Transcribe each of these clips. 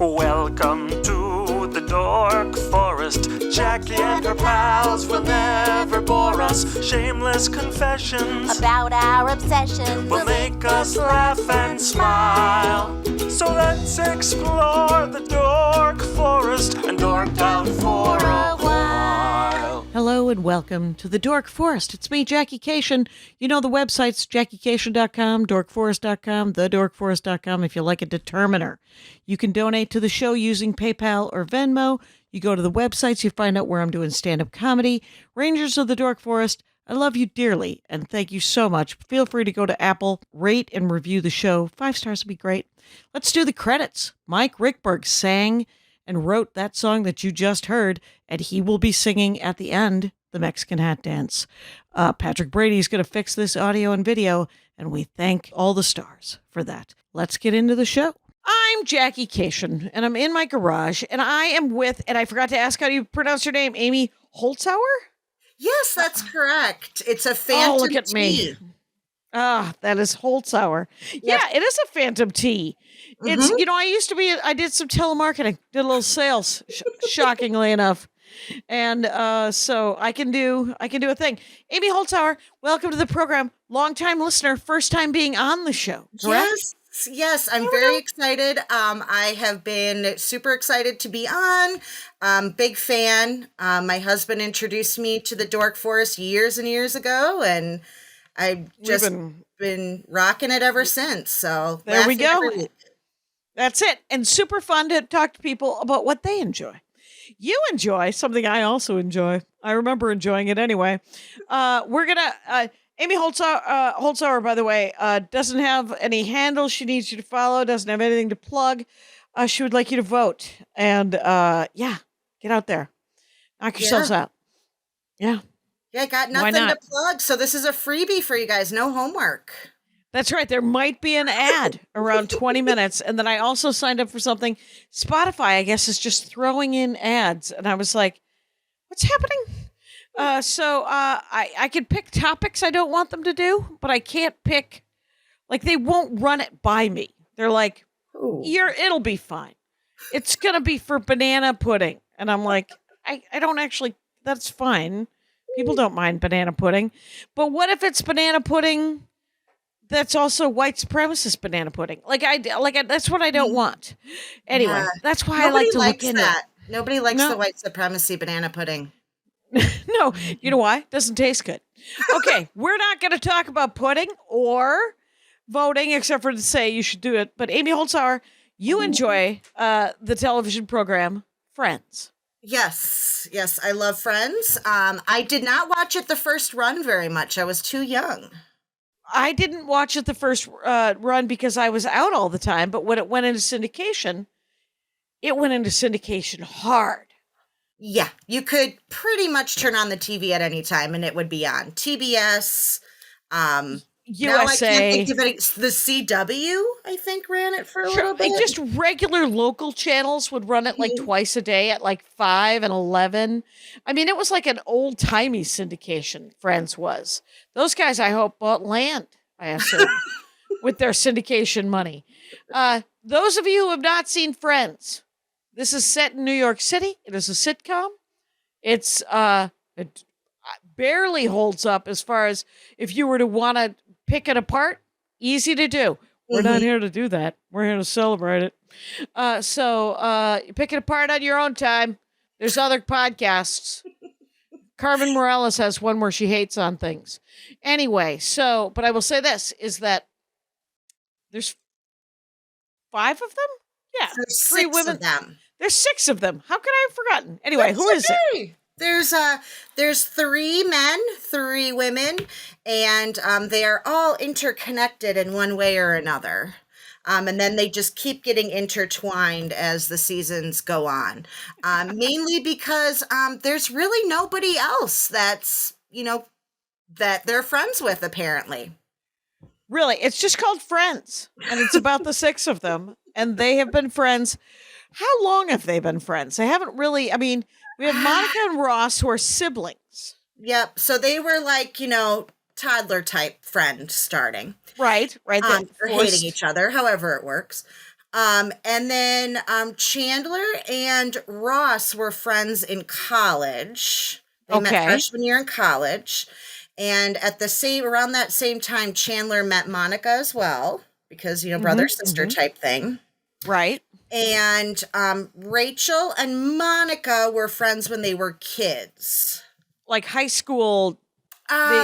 Welcome to the Dork Forest. Jackie and her pals will never bore us. Shameless confessions about our obsession will make us laugh and smile. So let's explore the Dork Forest and dork out for a while. Hello and welcome to the Dork Forest. It's me, Jackie Cation. You know the websites, JackieCation.com, DorkForest.com, TheDorkForest.com if you like a determiner. You can donate to the show using PayPal or Venmo. You go to the websites, you find out where I'm doing stand-up comedy. Rangers of the Dork Forest, I love you dearly, and thank you so much. Feel free to go to Apple, rate and review the show. 5 stars would be great. Let's do the credits. Mike Ruekberg sang and wrote that song that you just heard, and he will be singing at the end, the Mexican Hat Dance. Patrick Brady is going to fix this audio and video, and we thank all the stars for that. Let's get into the show. I'm Jackie Cation, and I'm in my garage, and I am with, and I forgot to ask how you pronounce your name, Amy Holzhauer? Yes, that's correct. It's a phantom look at me. That is Holzhauer. Yep. Yeah, it is a phantom tea. It's, I did some telemarketing, did a little sales, shockingly enough. And so I can do a thing. Amy Holzhauer, welcome to the program. Longtime listener, first time being on the show, correct? Yes, I'm very excited. I have been super excited to be on. Big fan. My husband introduced me to the Dork Forest years and years ago, and I've just been rocking it ever since. So there we go. That's it. And super fun to talk to people about what they enjoy. You enjoy something I also enjoy. I remember enjoying it anyway. We're going to, Amy Holzhauer, by the way, doesn't have any handles she needs you to follow, doesn't have anything to plug. She would like you to vote. And get out there. Knock yourselves out. Yeah. Yeah, I got nothing to plug. So this is a freebie for you guys. No homework. That's right. There might be an ad around 20 minutes. And then I also signed up for something. Spotify, I guess, is just throwing in ads. And I was like, what's happening? I could pick topics I don't want them to do, but I can't pick, they won't run it by me. They're like, it'll be fine. It's going to be for banana pudding. And I'm like, I don't actually, that's fine. People don't mind banana pudding. But what if it's banana pudding that's also white supremacist banana pudding? That's what I don't want. Anyway, that's why I like to look into that. Nobody likes the white supremacy banana pudding. No, you know why? It doesn't taste good. Okay, we're not going to talk about pudding or voting, except for to say you should do it. But Amy Holzhauer, you enjoy the television program Friends. Yes, I love Friends. I did not watch it the first run very much. I was too young. I didn't watch it the first run because I was out all the time. But when it went into syndication, hard. Yeah, you could pretty much turn on the TV at any time and it would be on. TBS, USA. Now I can't think of it. The CW, I think, ran it for a little bit. Just regular local channels would run it twice a day at 5 and 11. I mean, it was like an old-timey syndication, Friends was. Those guys, I hope, bought land, I assume, with their syndication money. Those of you who have not seen Friends, this is set in New York City. It is a sitcom. It's it barely holds up as far as if you were to want to pick it apart. Easy to do. We're not here to do that. We're here to celebrate it. So you pick it apart on your own time. There's other podcasts. Carmen Morales has one where she hates on things. Anyway, but I will say this, is that there's 5 of them? Yeah. There's 3 6 women. of them. There's 6 of them. How could I have forgotten? Anyway, who is it? There's 3 men, 3 women, and they are all interconnected in one way or another. And then they just keep getting intertwined as the seasons go on. Mainly because there's really nobody else that's, that they're friends with, apparently. Really, it's just called Friends, and it's about the 6 of them, and they have been friends. How long have they been friends? They haven't really, we have Monica and Ross who are siblings. Yep, so they were toddler type friend starting. Right. Or hating each other, however it works. And then Chandler and Ross were friends in college. They met Okay. freshman year in college. And at the same around that same time, Chandler met Monica as well, because brother sister type thing. Right. And Rachel and Monica were friends when they were kids. Like high school.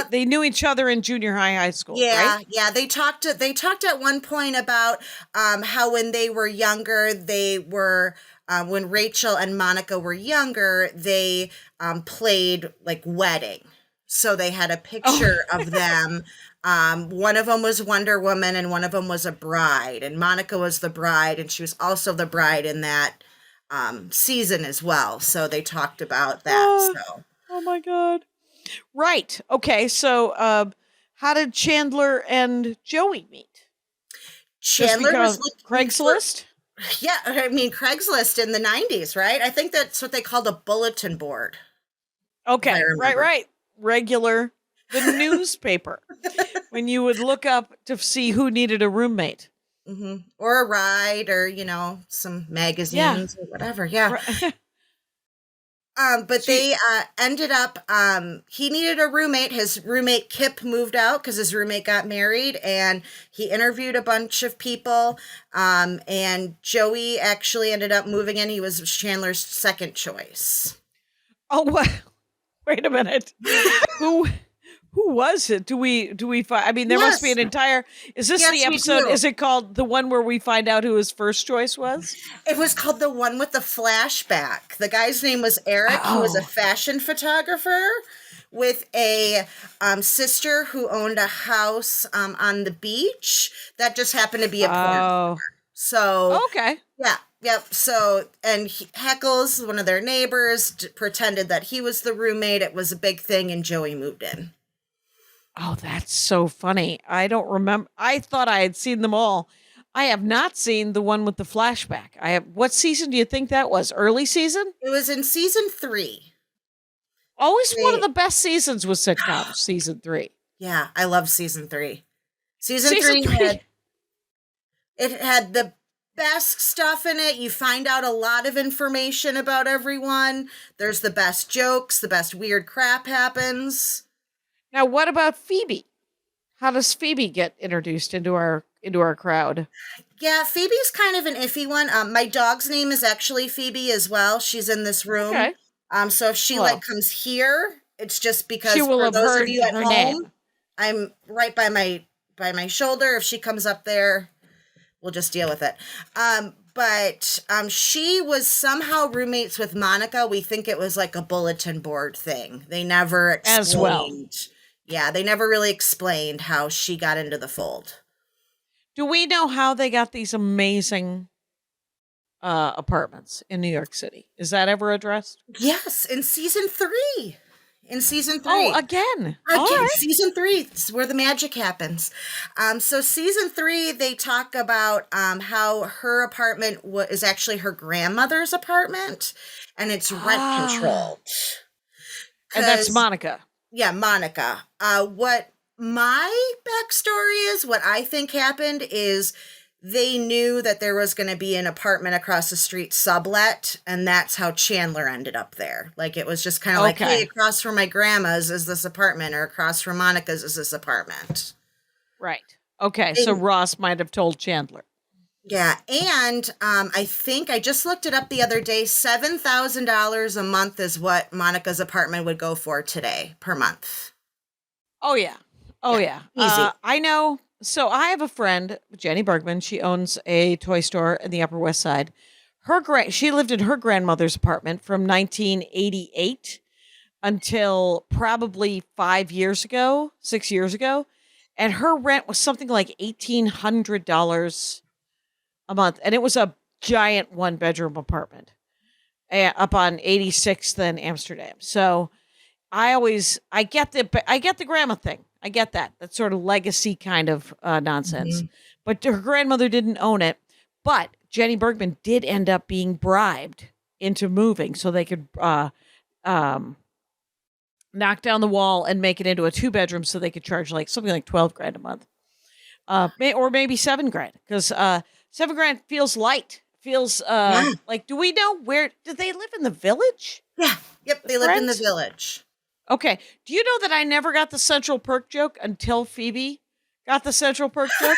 They knew each other in junior high school, right? Yeah. They talked at one point about how when they were younger, they were when Rachel and Monica were younger, they played like wedding. So they had a picture of them. One of them was Wonder Woman and one of them was a bride. And Monica was the bride, and she was also the bride in that season as well. So they talked about that. Oh my God. Right. Okay. So how did Chandler and Joey meet? Chandler was Craigslist? Yeah, I mean, Craigslist in the 90s, right? I think that's what they called a bulletin board. Okay, right. Regular, the newspaper. When you would look up to see who needed a roommate. Mm-hmm. Or a ride or, some magazines or whatever. Yeah. Right. But they ended up, he needed a roommate. His roommate Kip moved out because his roommate got married, and he interviewed a bunch of people. And Joey actually ended up moving in. He was Chandler's second choice. Oh, what? Wait a minute. Who was it? Do we find? I mean, there must be an entire. Is this the episode? Is it called the one where we find out who his first choice was? It was called the one with the flashback. The guy's name was Eric. He was a fashion photographer with a sister who owned a house on the beach that just happened to be a porn star. So okay, yeah. Yep. So, and Heckles, one of their neighbors, pretended that he was the roommate. It was a big thing, and Joey moved in. Oh, that's so funny. I don't remember. I thought I had seen them all. I have not seen the one with the flashback. What season do you think that was? Early season? It was in season 3. Always one of the best seasons with sitcoms, season 3. Yeah, I love season 3. Season 3 had the best stuff in it. You find out a lot of information about everyone. There's the best jokes, the best weird crap happens. Now, what about Phoebe? How does Phoebe get introduced into our crowd? Yeah, Phoebe's kind of an iffy one. My dog's name is actually Phoebe as well. She's in this room. Okay. So if she comes here, it's just because she will for have those heard of you at her home, name. I'm right by my shoulder. If she comes up there, we'll just deal with it. But she was somehow roommates with Monica. We think it was like a bulletin board thing. They never explained. As well. Yeah, they never really explained how she got into the fold. Do we know how they got these amazing apartments in New York City? Is that ever addressed? Yes, in season 3. Oh, again. All right. Season 3. It's where the magic happens. So season 3, they talk about how her apartment is actually her grandmother's apartment, and it's rent controlled. And that's Monica. Yeah, Monica. What my backstory is, what I think happened is they knew that there was going to be an apartment across the street sublet, and that's how Chandler ended up there. Like, it was just kind of like, hey, across from my grandma's is this apartment, or across from Monica's is this apartment. Right. Okay, so Ross might have told Chandler. Yeah, and I think I just looked it up the other day. $7,000 a month is what Monica's apartment would go for today per month. Oh, yeah. Easy. I know. So I have a friend, Jenny Bergman. She owns a toy store in the Upper West Side. She lived in her grandmother's apartment from 1988 until probably 6 years ago. And her rent was something like $1,800 a month. And it was a giant 1-bedroom apartment up on 86th and Amsterdam. So I get the grandma thing. I get that. That's sort of legacy kind of nonsense. Mm-hmm. But her grandmother didn't own it. But Jenny Bergman did end up being bribed into moving so they could knock down the wall and make it into a 2-bedroom so they could charge something like $12,000 a month. Or maybe $7,000. Because $7,000 feels light. Feels like, do we know where, do they live in the village? Yeah. Yep. They lived in the village. Okay. Do you know that I never got the Central Perk joke until Phoebe got the Central Perk joke?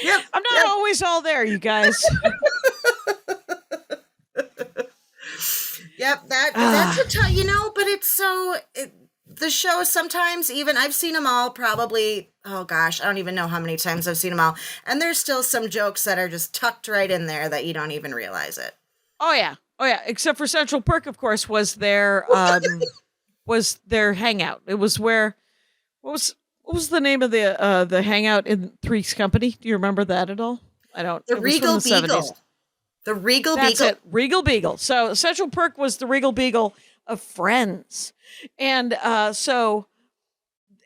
Yep. I'm not always all there, you guys. Yep. That's a tough, but it's so, the show sometimes even, I've seen them all probably, oh gosh, I don't even know how many times I've seen them all. And there's still some jokes that are just tucked right in there that you don't even realize it. Oh yeah. Except for Central Perk, of course, was their hangout. It was where, what was the name of the hangout in Three's Company? Do you remember that at all? I don't. The Regal Beagle. 70s. The Regal That's Beagle. it. Regal Beagle. So Central Perk was the Regal Beagle of Friends. And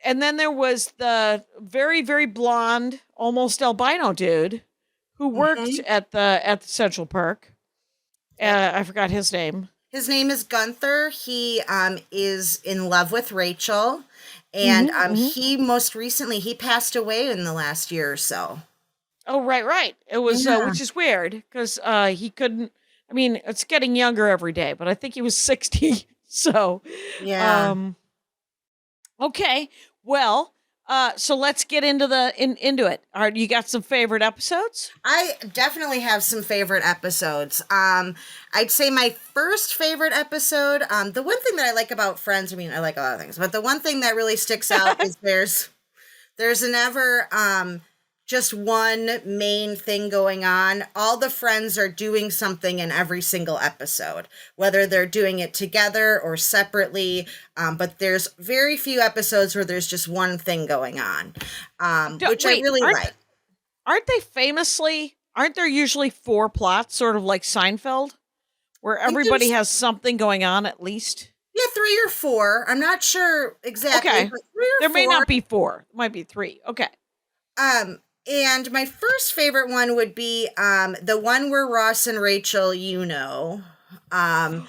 and then there was the very, very blonde, almost albino dude who worked at the Central Perk. I forgot his name. His name is Gunther. He is in love with Rachel. And he most recently, he passed away in the last year or so. Oh, right. It was, which is weird because he couldn't, I mean, it's getting younger every day, but I think he was 60. So, yeah. Okay. Well, so let's get into into it. All right, you got some favorite episodes? I definitely have some favorite episodes. I'd say my first favorite episode, the one thing that I like about Friends, I mean, I like a lot of things, but the one thing that really sticks out is there's never just one main thing going on. All the friends are doing something in every single episode, whether they're doing it together or separately. But there's very few episodes where there's just one thing going on, which I really like. Aren't there usually 4 plots, sort of like Seinfeld, where everybody has something going on at least? Yeah, 3 or 4. I'm not sure exactly. Okay. But 3 or there 4. may not be 4. It might be 3. Okay. And my first favorite one would be the one where Ross and Rachel, and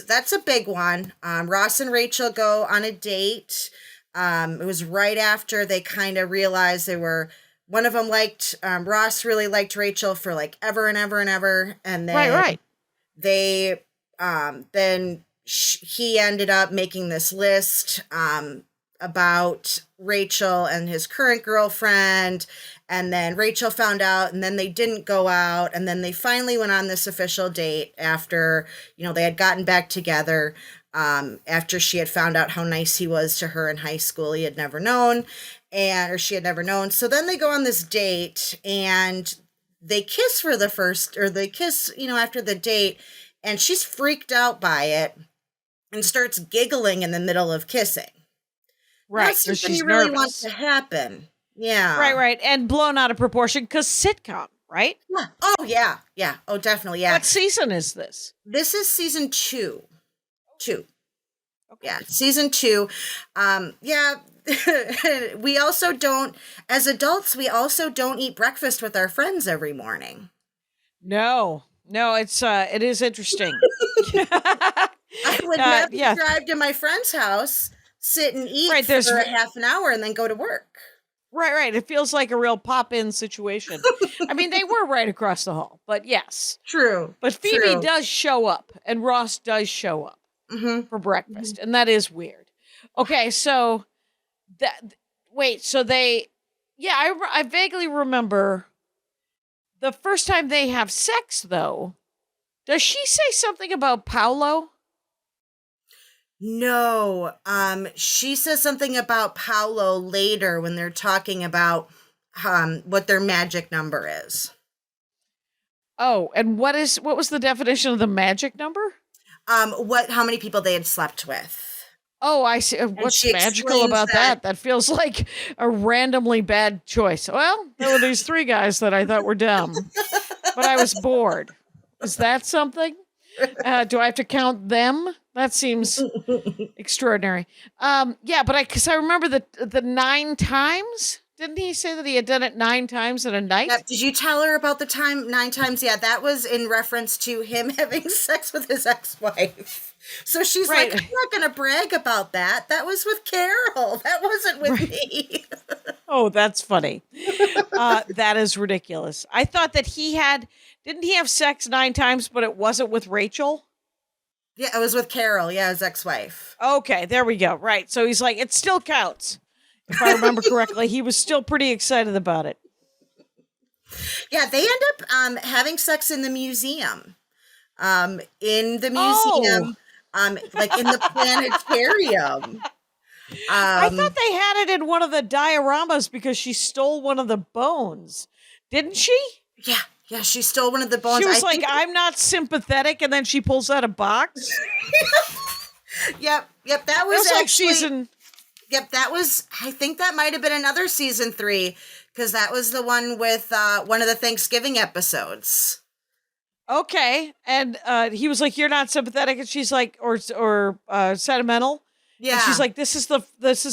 that's a big one. Ross and Rachel go on a date. It was right after they kind of realized one of them liked, Ross really liked Rachel for like ever and ever and ever. And then right. They, he ended up making this list, about Rachel and his current girlfriend, and then Rachel found out, and then they didn't go out, and then they finally went on this official date after, they had gotten back together, after she had found out how nice he was to her in high school. He had never known, she had never known. So then they go on this date, and they kiss after the date, and she's freaked out by it and starts giggling in the middle of kissing. Right, that's something you really want to happen. Yeah. Right. And blown out of proportion because sitcom, right? Yeah. Oh, yeah. Yeah. Oh, definitely. Yeah. What season is this? This is season 2. Okay. Yeah, season 2. Yeah. We also don't, as adults, eat breakfast with our friends every morning. No, it is interesting. I would never drive to my friend's house, sit and eat for a half an hour, and then go to work. Right. It feels like a real pop-in situation. I mean, they were right across the hall, but yes. True. But Phoebe does show up, and Ross does show up for breakfast, and that is weird. Okay, so I vaguely remember the first time they have sex, though. Does she say something about Paolo? No, she says something about Paolo later when they're talking about what their magic number is. Oh, and what was the definition of the magic number? How many people they had slept with. Oh, I see. What's magical about that? That feels like a randomly bad choice. Well, there were these 3 guys that I thought were dumb, but I was bored. Is that something? Do I have to count them? That seems extraordinary. But because I remember the 9 times. Didn't he say that he had done it 9 times in a night? Yep. Did you tell her about the time 9 times? Yeah, that was in reference to him having sex with his ex-wife. So she's Right. like, I'm not going to brag about that. That was with Carol. That wasn't with me. Oh, that's funny. That is ridiculous. I thought that didn't he have sex 9 times, but it wasn't with Rachel? Yeah, it was with Carol. Yeah, his ex-wife. Okay, there we go. Right. So he's like, it still counts. If I remember correctly, he was still pretty excited about it. Yeah, they end up having sex in the museum. In the museum, like in the planetarium. I thought they had it in one of the dioramas because she stole one of the bones. Didn't she? Yeah, she stole one of the bones. She was like, I'm not sympathetic, and then she pulls out a box. Yep, that was like actually season. Yep, that was, I think that might have been another season 3, because that was the one with one of the Thanksgiving episodes. Okay, and he was like, "You're not sympathetic," and she's like, or sentimental. Yeah, and she's like, "This is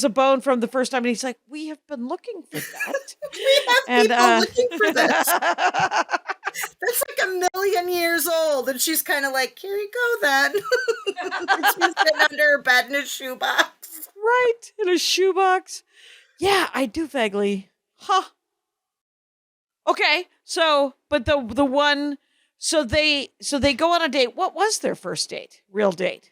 a bone from the first time," and he's like, "We have been looking for that. We have people looking for this. That's like 1,000,000 years old," and she's kind of like, "Here you go, then." She's sitting under her bed in a shoebox. Right, in a shoebox. Yeah, I do vaguely. Huh. Okay, so but the one. So they go on a date. What was their first date? Real date?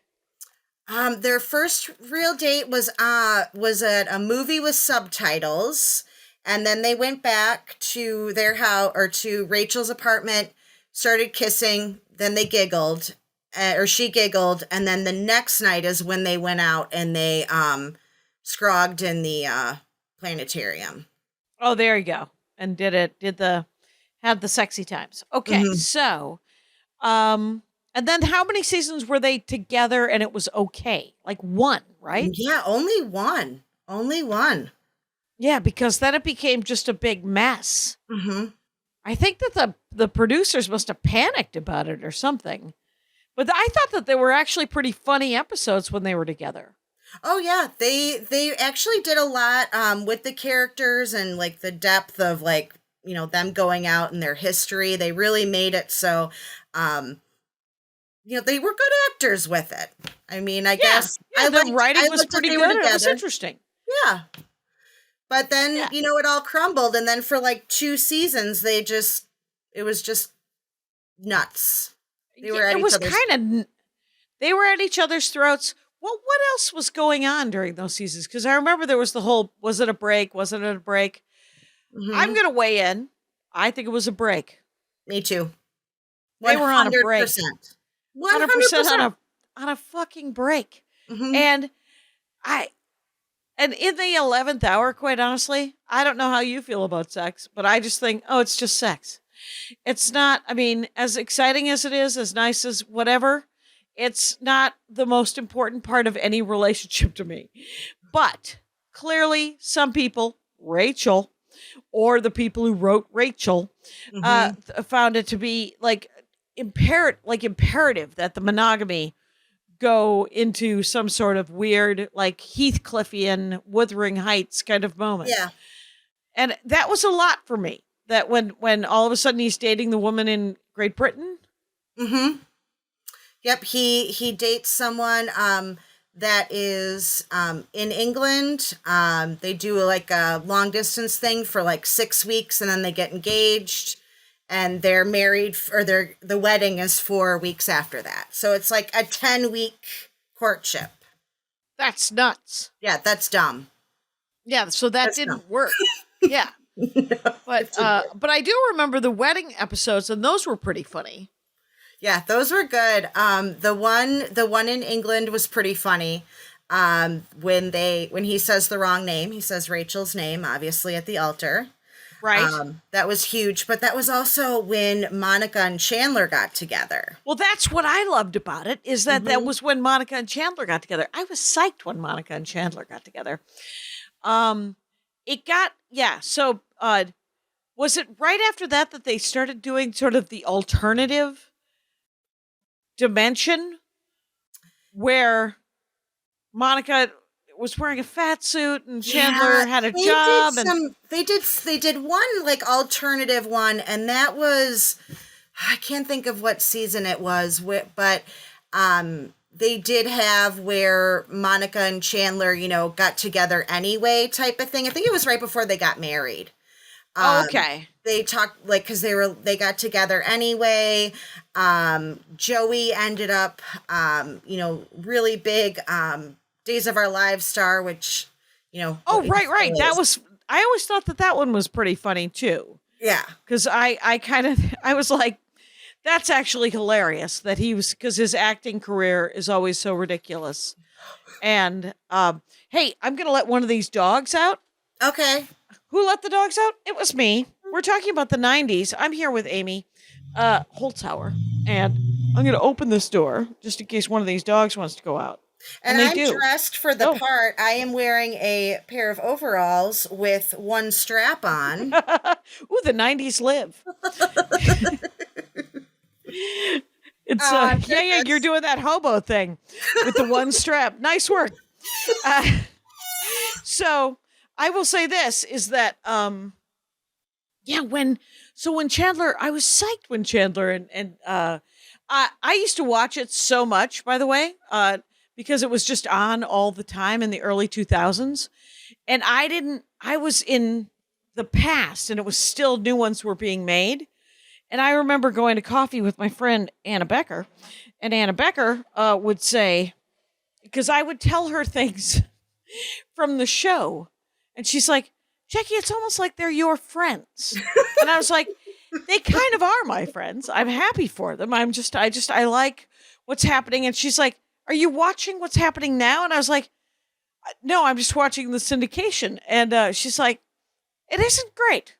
Their first real date was at a movie with subtitles, and then they went back to their house or to Rachel's apartment, started kissing, then they giggled, or she giggled, and then the next night is when they went out and they scrogged in the planetarium. Oh, there you go. And had the sexy times. Okay, so and then how many seasons were they together and it was okay? Like 1, right? Yeah, only one. Only one. Yeah, because then it became just a big mess. Mm-hmm. I think that the producers must have panicked about it or something. But I thought that they were actually pretty funny episodes when they were together. Oh yeah, they actually did a lot with the characters and like the depth of like, you know, them going out and their history. They really made it so you know, they were good actors with it. I mean, I guess the writing was pretty good. It was interesting. Yeah. But then, you know, it all crumbled, and then for like 2 seasons it was just nuts. They were at each other's throats. Well, what else was going on during those seasons? Because I remember there was the whole, was it a break? Wasn't it a break? Mm-hmm. I'm going to weigh in. I think it was a break. Me too. 100%. They were on a break. 100% on a fucking break. Mm-hmm. And in the 11th hour, quite honestly, I don't know how you feel about sex, but I just think, oh, it's just sex. It's not, I mean, as exciting as it is, as nice as whatever, it's not the most important part of any relationship to me. But clearly, some people, Rachel, or the people who wrote Rachel, found it to be like imperative that the monogamy go into some sort of weird, like Heathcliffian, Wuthering Heights kind of moment. Yeah. And that was a lot for me. That when all of a sudden he's dating the woman in Great Britain. Mm-hmm. Yep. He dates someone that is in England. They do like a long distance thing for like 6 weeks, and then they get engaged. And they're married, or the wedding is 4 weeks after that. So it's like a 10-week courtship. That's nuts. Yeah, that's dumb. Yeah, so that's didn't work. Yeah. No, but I do remember the wedding episodes, and those were pretty funny. Yeah, those were good. The one in England was pretty funny. When he says the wrong name, he says Rachel's name, obviously at the altar. Right. That was huge, but that was also when Monica and Chandler got together. Well, that's what I loved about it, is that that was when Monica and Chandler got together. I was psyched when Monica and Chandler got together. So was it right after that they started doing sort of the alternative dimension where Monica was wearing a fat suit, and Chandler Yeah, had a they job. did some. They did one like alternative one, and that was I can't think of what season it was, but they did have where Monica and Chandler, got together anyway, type of thing. I think it was right before they got married. Okay. They talked like because they got together anyway. Joey ended up, really big Days of Our Lives star, which Oh, right. That was. I always thought that one was pretty funny too. yeah. Because I was like, that's actually hilarious that because his acting career is always so ridiculous. And hey, I'm gonna let one of these dogs out. Okay. Who let the dogs out? It was me. We're talking about the 90s. I'm here with Amy Holzhauer, and I'm gonna open this door just in case one of these dogs wants to go out. And they I'm do. dressed for the part. I am wearing a pair of overalls with one strap on. Ooh, the 90s live. It's yeah, you're doing that hobo thing with the one strap. Nice work. So I will say this is that when Chandler, I was psyched when Chandler and I used to watch it so much, by the way, because it was just on all the time in the early 2000s. And I was in the past and it was still new ones were being made. And I remember going to coffee with my friend Anna Becker, and Anna Becker would say, because I would tell her things from the show, and she's like, Jackie, it's almost like they're your friends. And I was like, they kind of are my friends. I'm happy for them. I like what's happening. And she's like, are you watching what's happening now? And I was like, no, I'm just watching the syndication. And she's like, it isn't great.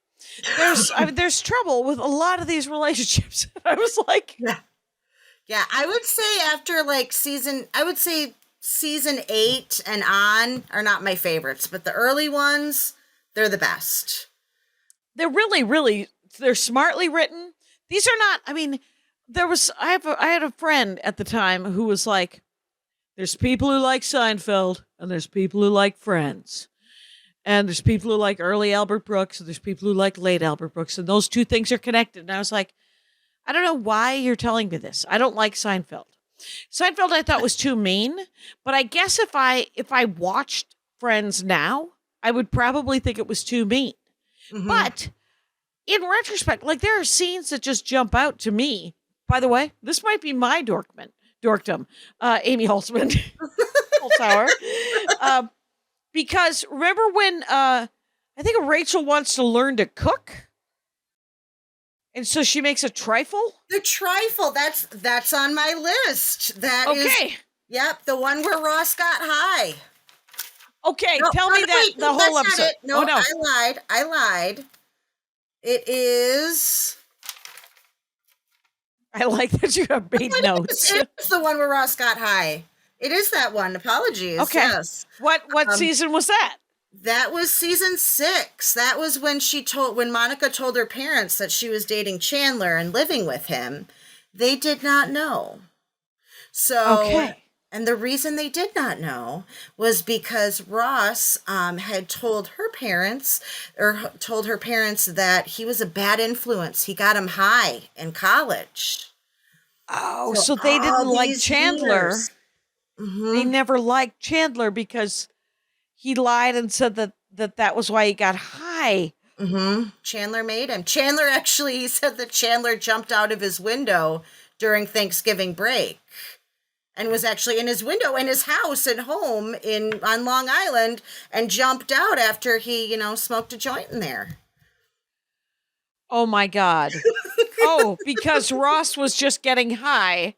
There's trouble with a lot of these relationships. I was like, yeah, I would say after like season 8 and on are not my favorites, but the early ones, they're the best. They're really, they're smartly written. These are not, I mean, I had a friend at the time who was like, there's people who like Seinfeld and there's people who like Friends. And there's people who like early Albert Brooks, and there's people who like late Albert Brooks, and those two things are connected. And I was like, I don't know why you're telling me this. I don't like Seinfeld. Seinfeld I thought was too mean, but I guess if I watched Friends now, I would probably think it was too mean. Mm-hmm. But in retrospect, like there are scenes that just jump out to me. By the way, this might be my dorkdom, Amy Holtzman, Holzhauer. Because remember when I think Rachel wants to learn to cook? And so she makes a trifle? The trifle, that's on my list. That is, yep, the one where Ross got high. Okay, tell me the whole episode. No, I lied. It is... I like that you have made notes. It's the one where Ross got high. It is that one. Apologies. Okay. Yes. What season was that? That was season 6. That was when Monica told her parents that she was dating Chandler and living with him. They did not know. So, and the reason they did not know was because Ross had told her parents that he was a bad influence. He got him high in college. Oh, so they didn't like Chandler. Years. Mm-hmm. They never liked Chandler because he lied and said that was why he got high. Mm-hmm. Chandler made him. He said that Chandler jumped out of his window during Thanksgiving break and was actually in his window in his house and home on Long Island and jumped out after he, smoked a joint in there. Oh my God. Because Ross was just getting high.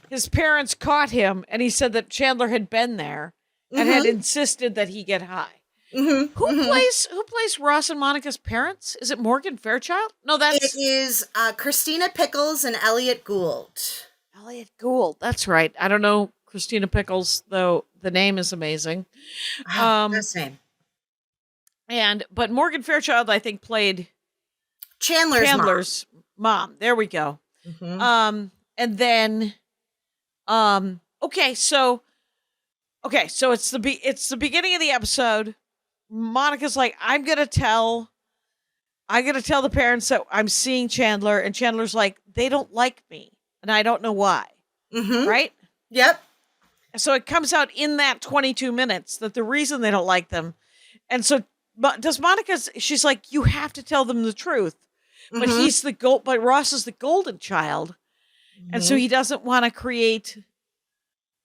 His parents caught him, and he said that Chandler had been there and had insisted that he get high. Mm-hmm. Who plays Ross and Monica's parents? Is it Morgan Fairchild? No, it is Christina Pickles and Elliot Gould. Elliot Gould, that's right. I don't know Christina Pickles, though the name is amazing. That's name. But Morgan Fairchild, I think, played Chandler's mom. There we go. Mm-hmm. And then, okay, so it's the beginning of the episode. Monica's like, I'm gonna tell the parents that I'm seeing Chandler, and Chandler's like, they don't like me, and I don't know why. Mm-hmm. Right? Yep. So it comes out in that 22 minutes that the reason they don't like them, and so does Monica's. She's like, you have to tell them the truth, but Mm-hmm. but Ross is the golden child, and so he doesn't want to create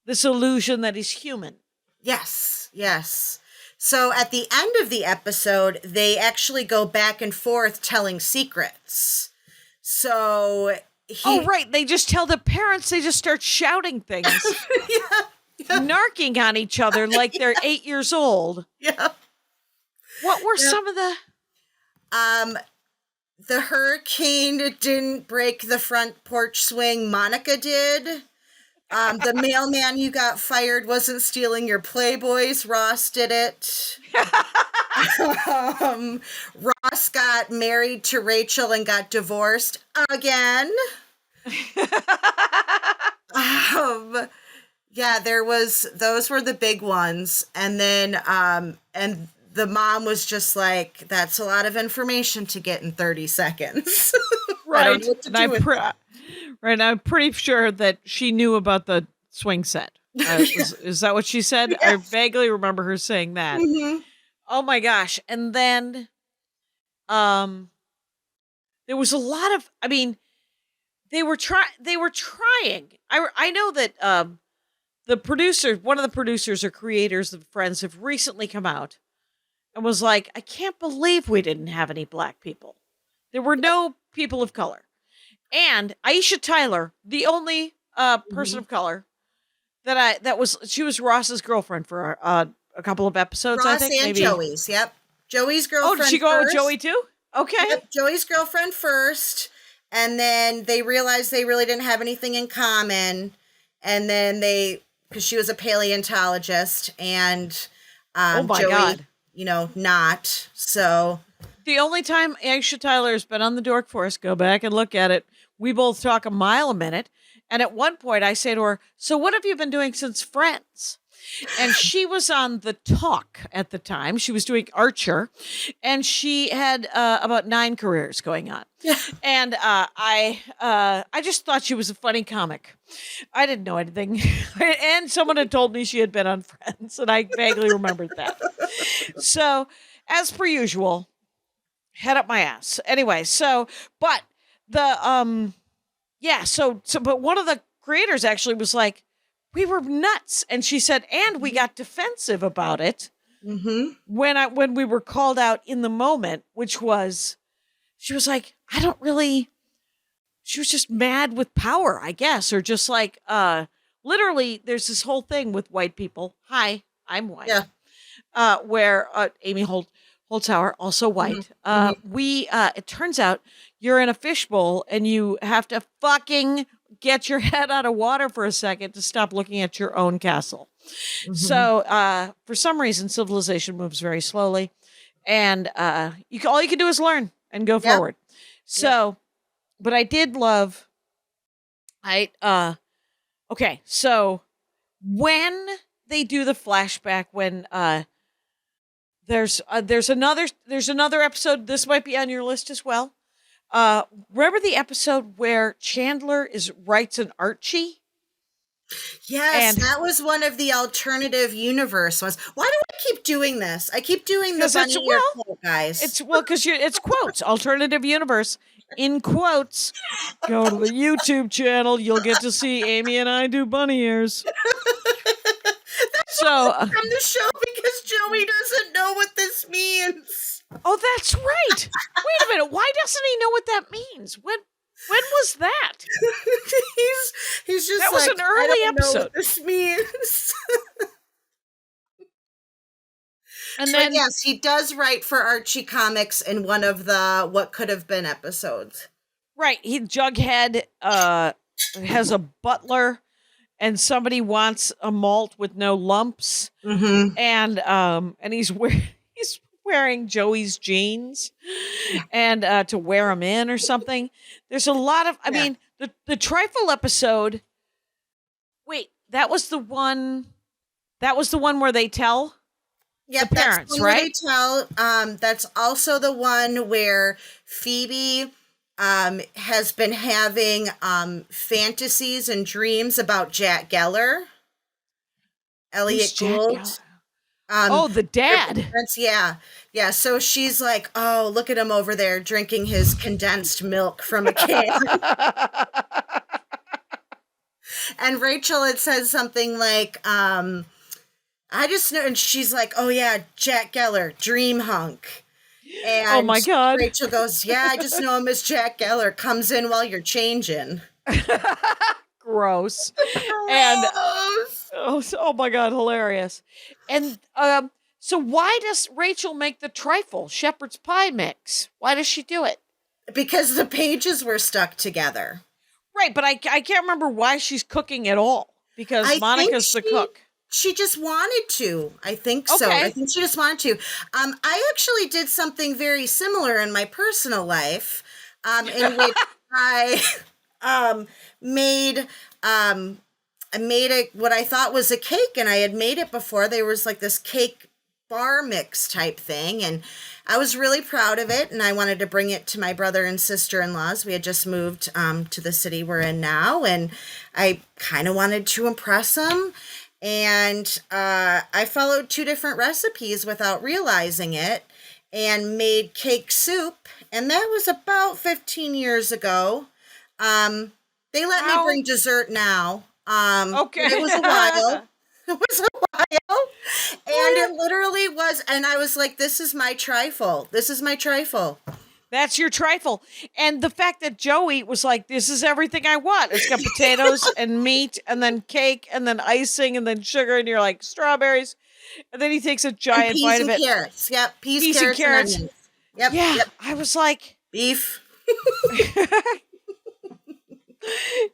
this illusion that he's human. Yes, yes. So at the end of the episode, they actually go back and forth telling secrets. So Oh, right. They just tell the parents, they just start shouting things, narking on each other like they're 8 years old. Yeah. What were some of the. The hurricane didn't break the front porch swing. Monica did. The mailman you got fired wasn't stealing your Playboys. Ross did it. Ross got married to Rachel and got divorced again. Yeah, those were the big ones. And then, and the mom was just like, that's a lot of information to get in 30 seconds. Right. I don't know what to do with that. Right. I'm pretty sure that she knew about the swing set. Is that what she said? I vaguely remember her saying that. Mm-hmm. Oh my gosh. And then, there was a lot of, I mean, they were trying. I know that, one of the producers or creators of Friends have recently come out and was like, I can't believe we didn't have any black people. There were no people of color. And Aisha Tyler, the only person of color she was Ross's girlfriend for a couple of episodes, Ross I think. and Maybe. Joey's, yep. Joey's girlfriend. Oh, did she go first. with Joey too? Okay. Yep, Joey's girlfriend first. And then they realized they really didn't have anything in common. And then because she was a paleontologist and Oh my Joey, God. Not. So The only time Aisha Tyler has been on the Dork Forest, go back and look at it. We both talk a mile a minute. And at one point I say to her, so what have you been doing since Friends? And she was on The Talk at the time. She was doing Archer, and she had about 9 careers going on. Yeah. And I just thought she was a funny comic. I didn't know anything. And someone had told me she had been on Friends, and I vaguely remembered that. So, as per usual, head up my ass. Anyway, but the but one of the creators actually was like, we were nuts. And she said, and we got defensive about it when we were called out in the moment, which was, she was like, she was just mad with power, I guess, or just like, literally there's this whole thing with white people. Hi, I'm white. Yeah. Where Amy Holzhauer, also white. It turns out you're in a fishbowl and you have to fucking get your head out of water for a second to stop looking at your own castle. So, for some reason, civilization moves very slowly, and all you can do is learn and go forward. So, but I did love. Okay, so when they do the flashback, when there's another episode. This might be on your list as well. Remember the episode where Chandler writes an Archie? Yes, that was one of the alternative universe ones. Why do I keep doing this? I keep doing the bunny ear quote, guys. It's quotes. Alternative universe in quotes. Go to the YouTube channel. You'll get to see Amy and I do bunny ears. From the show because Joey doesn't know what this means. Oh, that's right. Wait a minute. Why doesn't he know what that means? When was that? he's just that was like, an early I don't episode. know what this means. And so then yes, he does write for Archie Comics in one of the What Could Have Been episodes. Right. Jughead has a butler. And somebody wants a malt with no lumps, and he's wearing Joey's jeans, and to wear them in or something. There's a lot of, I mean, the trifle episode. Wait, that was the one That was the one where they tell Yep, the that's parents, the one where right? they tell. That's also the one where Phoebe has been having fantasies and dreams about Jack Geller, Who's Elliot Jack Gould. Geller? Um, Oh, the their dad. parents, yeah, yeah. So she's like, "Oh, look at him over there drinking his condensed milk from a can." And Rachel had said something like, "I just know," and she's like, "Oh yeah, Jack Geller, dream hunk." Oh And my God. Rachel goes, "Yeah, I just know him as Jack Geller. Comes in while you're changing." Gross. And Gross. oh my God, hilarious. And so why does Rachel make the trifle shepherd's pie mix? Why does she do it? Because the pages were stuck together. Right, but I can't remember why she's cooking at all because I Monica's the think cook. She just wanted to. I think so. Okay. I think she just wanted to. I actually did something very similar in my personal life, in which I made I made what I thought was a cake, and I had made it before. There was like this cake bar mix type thing, and I was really proud of it, and I wanted to bring it to my brother and sister-in-laws. We had just moved to the city we're in now, and I kind of wanted to impress them. And I followed 2 different recipes without realizing it and made cake soup. And that was about 15 years ago. They let me bring dessert now. Okay. It was a while. It was a while. And it literally was. And I was like, this is my trifle. This is my trifle. That's your trifle. And the fact that Joey was like, this is everything I want. It's got potatoes and meat and then cake and then icing and then sugar. And you're like, strawberries. And then he takes a giant peas bite and of it. carrots. Yep. Peas and carrots. onions. Yep. Yeah. Yep. I was like, Beef.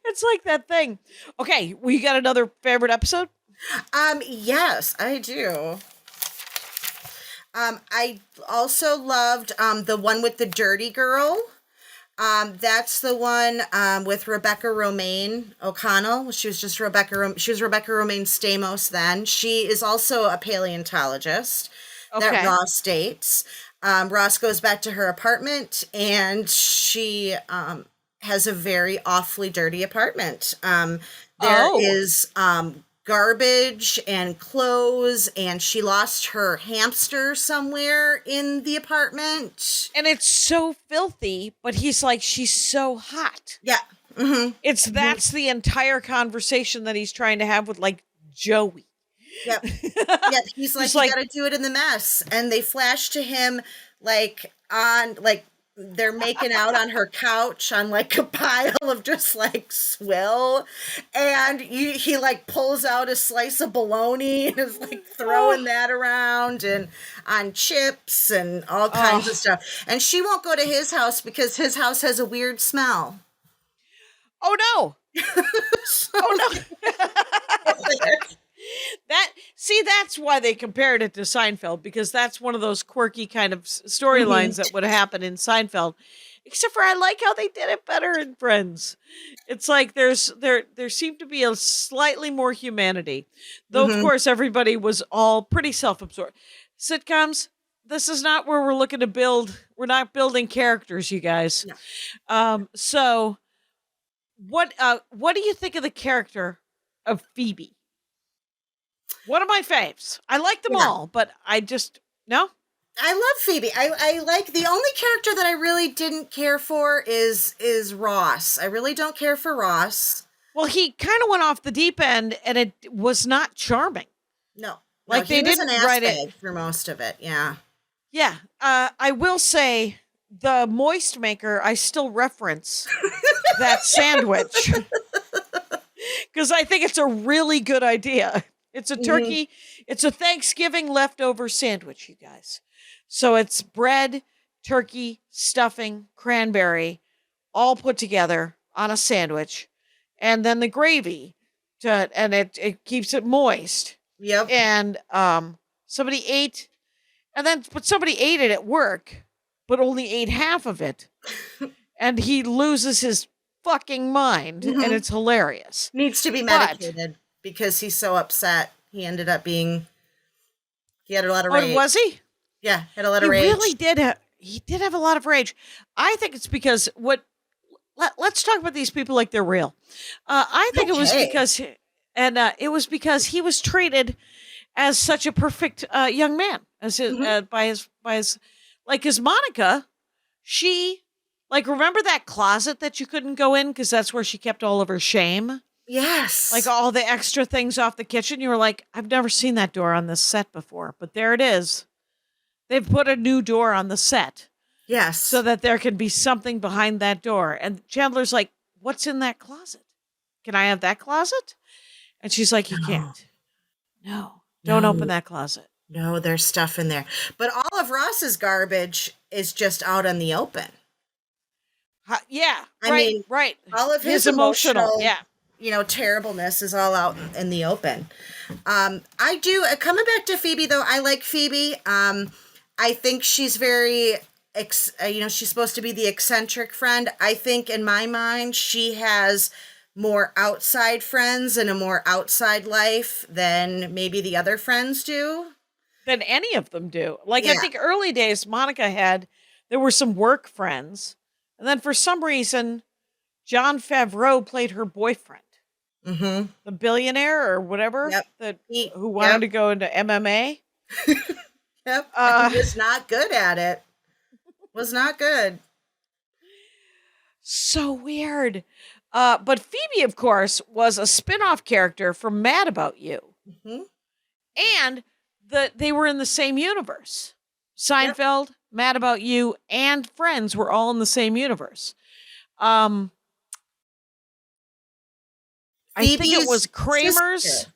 it's like that thing. Okay. We got another favorite episode? Yes, I do. I also loved the one with the dirty girl. That's the one with Rebecca Romaine O'Connell. She was Rebecca Romaine Stamos then. She is also a paleontologist that Ross dates. Ross goes back to her apartment, and she has a very awfully dirty apartment. There is garbage and clothes, and she lost her hamster somewhere in the apartment. And it's so filthy, but he's like, she's so hot. Yeah. Mm-hmm. That's the entire conversation that he's trying to have with like Joey. Yep. Yep. He's like, you gotta do it in the mess. And they flash to him they're making out on her couch on like a pile of just like swill, and he like pulls out a slice of bologna and is like throwing that around and on chips and all kinds of stuff. And she won't go to his house because his house has a weird smell. Oh no. Oh no. That's why they compared it to Seinfeld, because that's one of those quirky kind of storylines that would happen in Seinfeld. Except for I like how they did it better in Friends. It's like there seemed to be a slightly more humanity. Though of course everybody was all pretty self-absorbed. Sitcoms, this is not where we're looking to build. We're not building characters, you guys. No. So what do you think of the character of Phoebe? One of my faves. I like them all, but I just, no? I love Phoebe. I like, the only character that I really didn't care for is Ross. I really don't care for Ross. Well, he kind of went off the deep end, and it was not charming. No. Like they didn't write it for most of it. Yeah. Yeah. I will say the moist maker, I still reference that sandwich because I think it's a really good idea. It's a turkey. It's a Thanksgiving leftover sandwich, you guys. So it's bread, turkey, stuffing, cranberry, all put together on a sandwich. And then the gravy, and it keeps it moist. Yep. And somebody ate it at work, but only ate half of it. And he loses his fucking mind, and it's hilarious. Needs to be medicated because he's so upset. He ended up being, he had a lot of Oh, rage. was he? Yeah, had a lot He of rage. really did. He did have a lot of rage. I think it's because let's talk about these people like they're real. I think it was Okay. because, it was because he was treated as such a perfect young man, as his, by his, like his Monica. She, like, remember that closet that you couldn't go in because that's where she kept all of her shame, Yes. like all the extra things off the kitchen. You were like, I've never seen that door on this set before, but there it is. They've put a new door on the set. Yes. So that there can be something behind that door. And Chandler's like, what's in that closet? Can I have that closet? And she's like, you can't. No, don't open that closet. No, there's stuff in there. But all of Ross's garbage is just out in the open. Yeah, I right, mean, right. All of his emotional, yeah. Terribleness is all out in the open. I do, coming back to Phoebe, though, I like Phoebe. I think she's very, she's supposed to be the eccentric friend. I think in my mind, she has more outside friends and a more outside life than maybe the other friends do. Than any of them do. Like, I think early days, Monica there were some work friends. And then for some reason, Jon Favreau played her boyfriend. Mm-hmm. The billionaire or whatever, who wanted to go into MMA. Yep. He was not good at it. Was not good. So weird. But Phoebe, of course, was a spin-off character from Mad About You. Mm-hmm. And they were in the same universe. Seinfeld, Mad About You, and Friends were all in the same universe. I think it was Kramer's. Sister.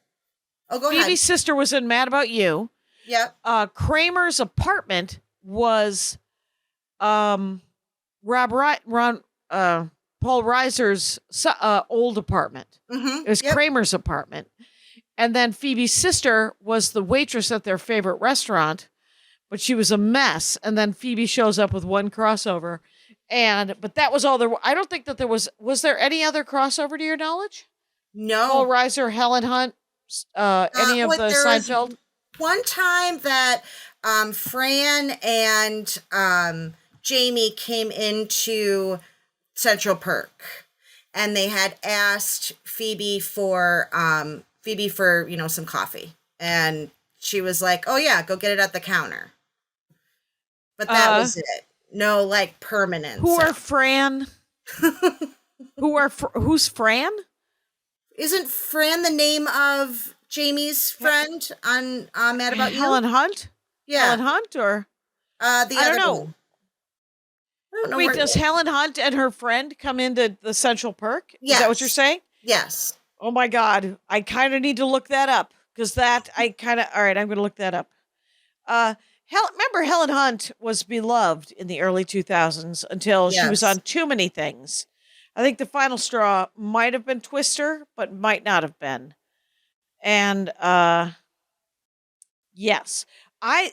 Oh, go ahead. Phoebe's sister was in Mad About You. Yep. Kramer's apartment was Paul Reiser's old apartment. Mm-hmm. It was Kramer's apartment. And then Phoebe's sister was the waitress at their favorite restaurant, but she was a mess. And then Phoebe shows up with one crossover. But that was all there. I don't think that there was there any other crossover to your knowledge? No. Paul Reiser, Helen Hunt, any of the Seinfeld? One time that Fran and Jamie came into Central Perk, and they had asked Phoebe for some coffee, and she was like, "Oh yeah, go get it at the counter." But that was it. No, like permanence. Who are Fran? Who's Fran? Isn't Fran the name of Jamie's friend on Mad About You? Helen Hunt? Yeah. Helen Hunt or I don't know. One. I don't know. Wait, does Helen Hunt and her friend come into the Central Perk? Yes. Is that what you're saying? Yes. Oh my God. I kind of need to look that up because all right, I'm going to look that up. Remember Helen Hunt was beloved in the early 2000s until she was on too many things. I think the final straw might have been Twister, but might not have been. And yes, I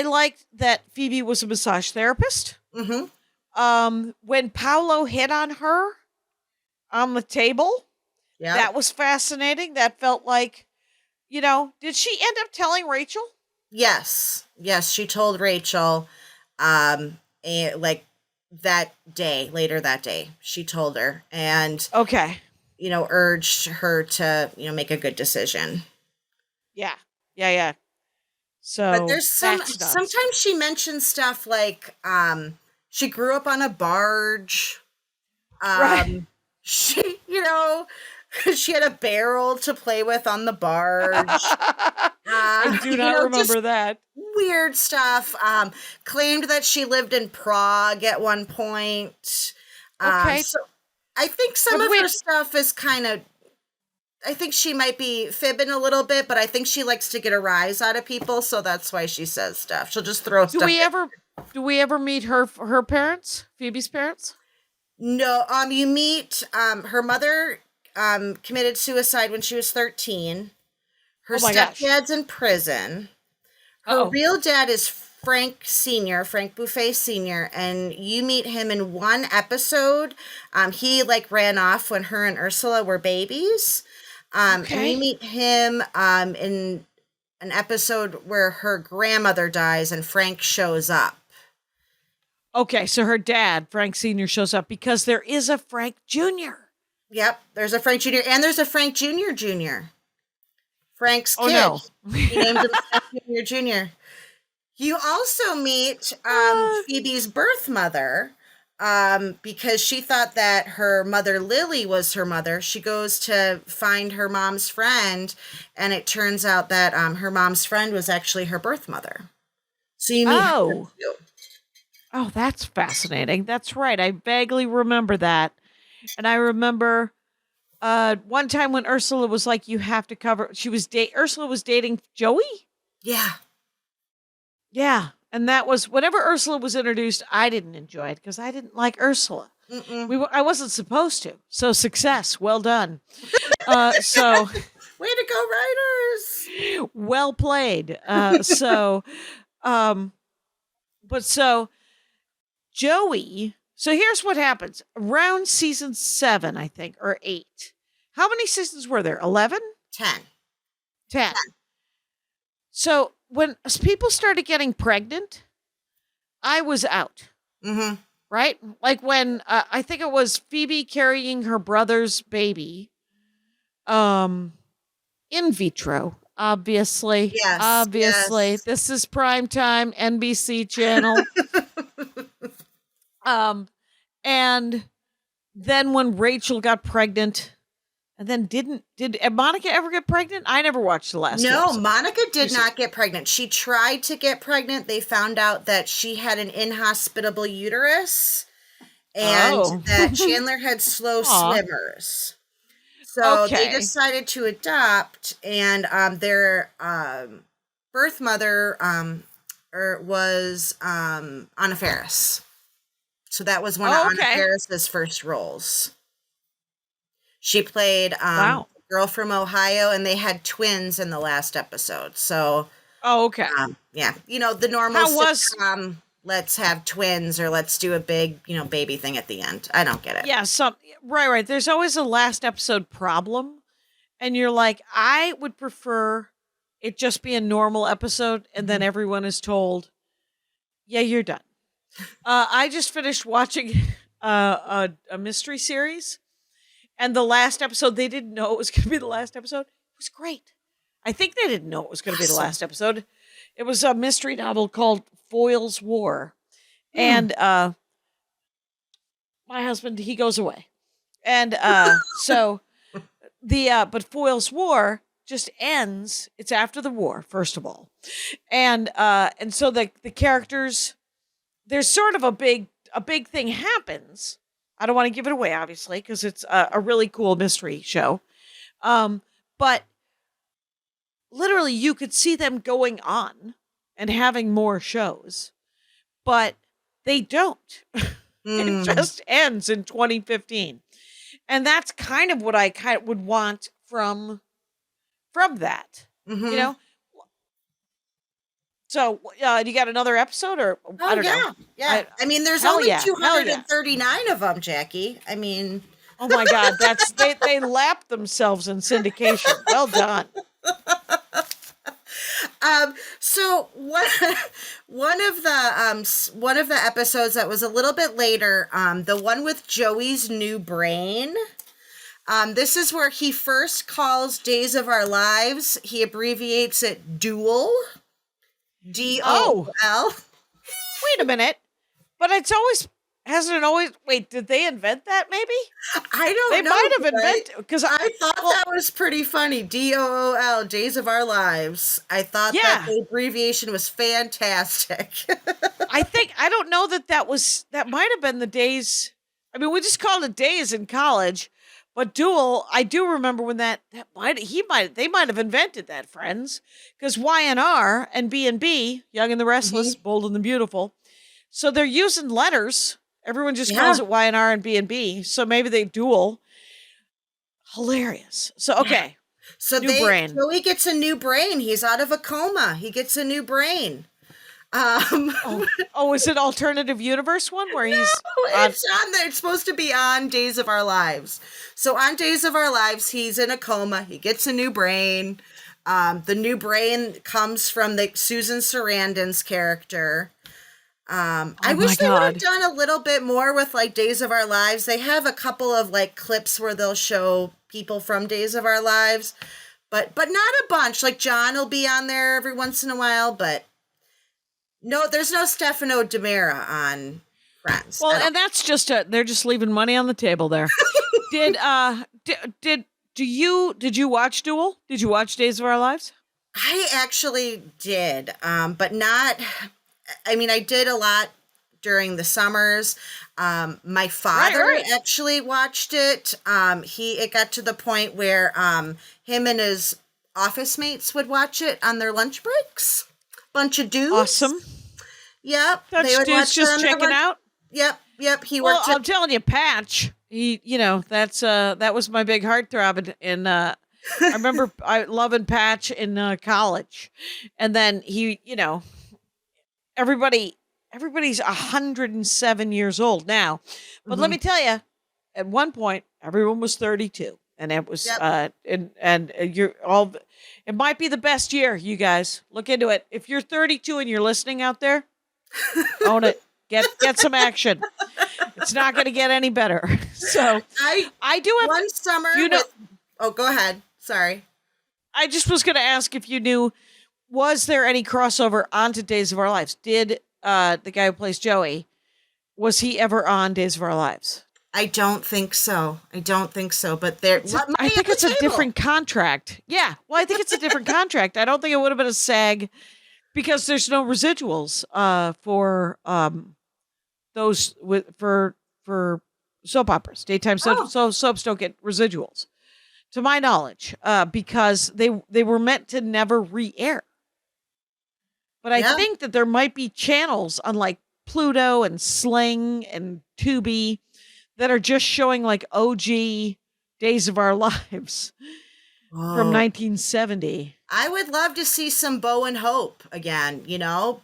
liked that Phoebe was a massage therapist. Mm-hmm. When Paolo hit on her on the table, that was fascinating. That felt like, did she end up telling Rachel? Yes, she told Rachel, and like later that day, she told her, and urged her to make a good decision. Yeah. So, but there's sometimes she mentions stuff like she grew up on a barge. Right. She she had a barrel to play with on the barge. I do not remember that. Weird stuff. Claimed that she lived in Prague at one point. Okay. So I think some of her stuff is kind of, I think she might be fibbing a little bit, but I think she likes to get a rise out of people, so that's why she says stuff. She'll just throw stuff. Do we ever meet her parents? Phoebe's parents? No. You meet her mother committed suicide when she was 13. Her stepdad's in prison. Her real dad is Frank Buffet Sr., and you meet him in one episode. He ran off when her and Ursula were babies. And Okay. we meet him in an episode where her grandmother dies and Frank shows up. Okay, so her dad, Frank Sr., shows up because there is a Frank Jr. Yep, there's a Frank Jr. and there's a Frank Jr. Jr. Frank's Oh, kid. no. He named himself Jr. Jr. You also meet Phoebe's birth mother because she thought that her mother Lily was her mother. She goes to find her mom's friend, and it turns out that her mom's friend was actually her birth mother. So you meet her Oh. too. Oh, that's fascinating. That's right. I vaguely remember that. And I remember one time when Ursula was like, you have to cover, Ursula was dating Joey? Yeah. Yeah. And that was, whenever Ursula was introduced, I didn't enjoy it because I didn't like Ursula. I wasn't supposed to. So success. Well done. So Way to go, writers. well played. But Joey, so here's what happens. Around season 7, I think, or 8. How many seasons were there? 11? 10. 10. So when people started getting pregnant, I was out, Mm-hmm. right? Like when I think it was Phoebe carrying her brother's baby in vitro, obviously. Yes, Obviously. yes. This is primetime NBC channel. And then when Rachel got pregnant, and then did Monica ever get pregnant? I never watched the last. No, episode. Monica did not get pregnant. She tried to get pregnant. They found out that she had an inhospitable uterus and that Chandler had slow swimmers. So they decided to adopt, and their birth mother was Anna Faris. So that was one of Anna Faris's first roles. She played a girl from Ohio, and they had twins in the last episode. So, yeah, the normal sitcom, let's have twins or let's do a big, baby thing at the end. I don't get it. Yeah, right. There's always a last episode problem, and you're like, I would prefer it just be a normal episode, and then everyone is told, yeah, you're done. I just finished watching a mystery series. And the last episode, they didn't know it was going to be the last episode. It was great. I think they didn't know it was going to be the last episode. It was a mystery novel called Foyle's War. And my husband, he goes away. And but Foyle's War just ends. It's after the war, first of all. And so the characters, there's sort of a big thing happens. I don't want to give it away, obviously, because it's a really cool mystery show. But literally, you could see them going on and having more shows, but they don't. It just ends in 2015. And that's kind of what I would want from that, So, you got another episode, or I don't know. Yeah. I mean, there's only 239 of them, Jackie. I mean, oh my God, they lapped themselves in syndication. Well done. So one of the episodes that was a little bit later, the one with Joey's new brain. This is where he first calls Days of Our Lives. He abbreviates it DOOL. DOL. Wait a minute. But hasn't it always, wait, did they invent that maybe? I don't know. They might have invented, because I thought that was pretty funny. DOOL, Days of Our Lives. I thought that the abbreviation was fantastic. I don't know that might have been the days. I mean, we just called it days in college, but dual, I do remember when they might have invented that, friends, because Y&R and B&B, Young and the Restless, Bold and the Beautiful. So they're using letters. Everyone just calls it Y&R and B&B. So maybe they dual. Hilarious. So, okay. So new brain. Joey gets a new brain. He's out of a coma. He gets a new brain. Oh, is it alternative universe one where he's on? It's supposed to be on Days of Our Lives. So on Days of Our Lives, he's in a coma. He gets a new brain. The new brain comes from the Susan Sarandon's character. I wish they would have done a little bit more with like Days of Our Lives. They have a couple of like clips where they'll show people from Days of Our Lives, but not a bunch. Like John will be on there every once in a while, but no, there's no Stefano DiMera on Friends. Well, and that's just they're just leaving money on the table there. Did you watch Duel? Did you watch Days of Our Lives? I actually did, but not. I mean, I did a lot during the summers. My father actually watched it. It got to the point where him and his office mates would watch it on their lunch breaks. Bunch of dudes. Awesome. Yep. They would watch just checking out. Yep. Well, I'm telling you, Patch. That was my big heartthrob. I remember loving Patch in college, and then everybody's 107 years old now. But let me tell you, at one point, everyone was 32. And it was, you're all, it might be the best year, you guys. Look into it. If you're 32 and you're listening out there, own it. Get some action. It's not going to get any better. So I do have one summer. Go ahead. Sorry. I just was going to ask if you knew, was there any crossover onto Days of Our Lives? Did the guy who plays Joey, was he ever on Days of Our Lives? I don't think so. But I think it's a different contract. Yeah. Well, I think it's a different contract. I don't think it would have been a SAG because there's no residuals for those for soap operas. Daytime soaps don't get residuals, to my knowledge, because they were meant to never re-air. But I think that there might be channels on like Pluto and Sling and Tubi that are just showing like OG Days of Our Lives from 1970. I would love to see some Bo and Hope again,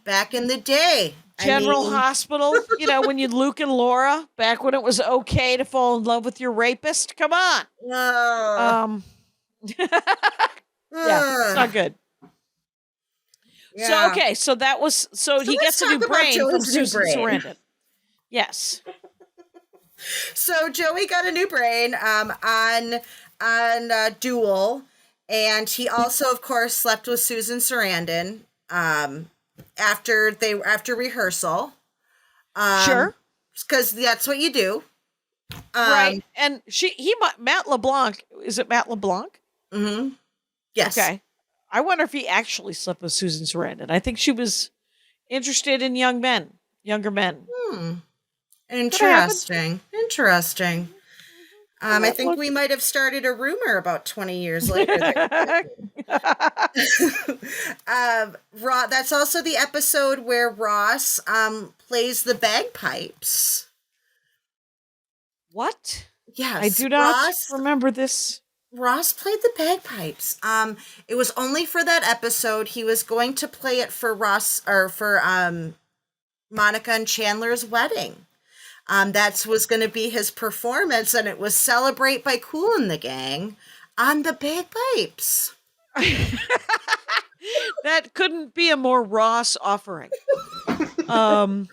back in the day. General Hospital, when you Luke and Laura, back when it was okay to fall in love with your rapist. Come on. It's not good. Yeah. So that was, he gets a new brain from Susan Sarandon. Yes. So Joey got a new brain on Duel, and he also, of course, slept with Susan Sarandon after rehearsal. Sure, because that's what you do, right? And Matt LeBlanc, is it Matt LeBlanc? Mm-hmm. Yes. Okay. I wonder if he actually slept with Susan Sarandon. I think she was interested in younger men. Interesting. I think we might have started a rumor about 20 years later. That's also the episode where Ross plays the bagpipes. What? Yes. I do not remember this. Ross played the bagpipes. It was only for that episode. He was going to play it for Monica and Chandler's wedding. That was going to be his performance, and it was Celebrate by Kool and the Gang on the bagpipes. That couldn't be a more Ross offering. Remember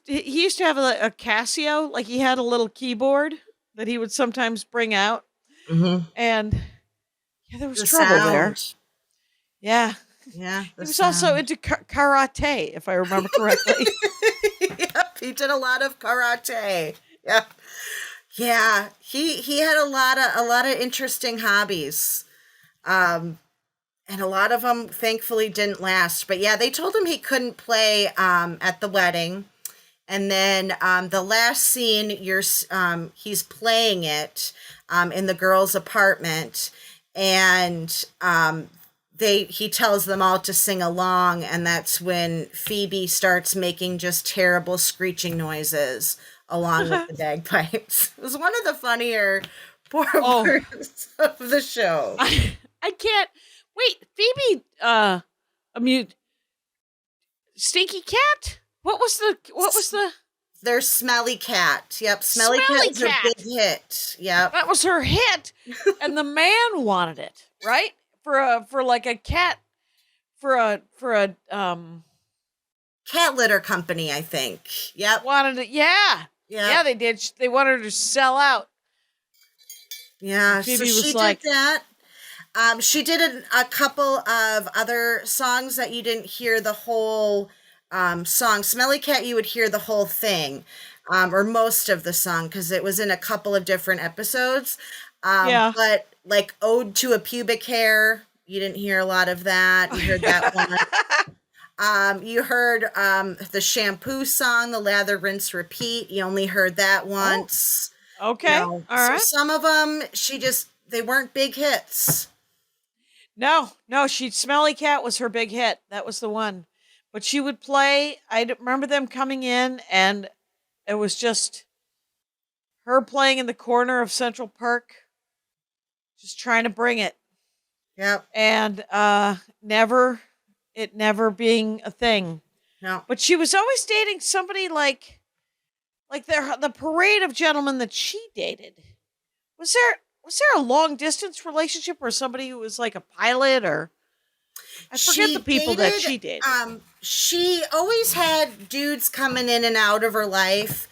he used to have a Casio, like he had a little keyboard that he would sometimes bring out. Mm-hmm. And there was trouble there. Yeah. Yeah. He was also into karate, if I remember correctly. Yep, he did a lot of karate. Yeah. Yeah, he had a lot of interesting hobbies. And a lot of them thankfully didn't last. But yeah, they told him he couldn't play at the wedding. And then the last scene, he's playing it in the girls' apartment, and he tells them all to sing along, and that's when Phoebe starts making just terrible screeching noises along with the bagpipes. It was one of the funnier parts of the show. I can't wait. Phoebe Stinky Cat? What was the Their Smelly Cat. Yep, Smelly Cat was her Cat. big hit. Yep. That was her hit, and the man wanted it, right? For like a cat, for a Cat litter company, I think. Yep. wanted it. Yeah, yeah, they did. They wanted her to sell out. Yeah, Phoebe so was she like- did that. She did a couple of other songs that you didn't hear the whole song. Smelly Cat, you would hear the whole thing, or most of the song, because it was in a couple of different episodes. Yeah. But like Ode to a Pubic Hair, you didn't hear a lot of that. You heard that one. You heard the shampoo song, the lather, rinse, repeat. You only heard that once. Okay, All all right. So some of them, they weren't big hits. No, Smelly Cat was her big hit. That was the one. But she would play. I remember them coming in, and it was just her playing in the corner of Central Park, just trying to bring it. Yep. And never being a thing. No. But she was always dating somebody like the parade of gentlemen that she dated. Was there a long distance relationship or somebody who was like a pilot, or I forget She the people that she dated. She always had dudes coming in and out of her life.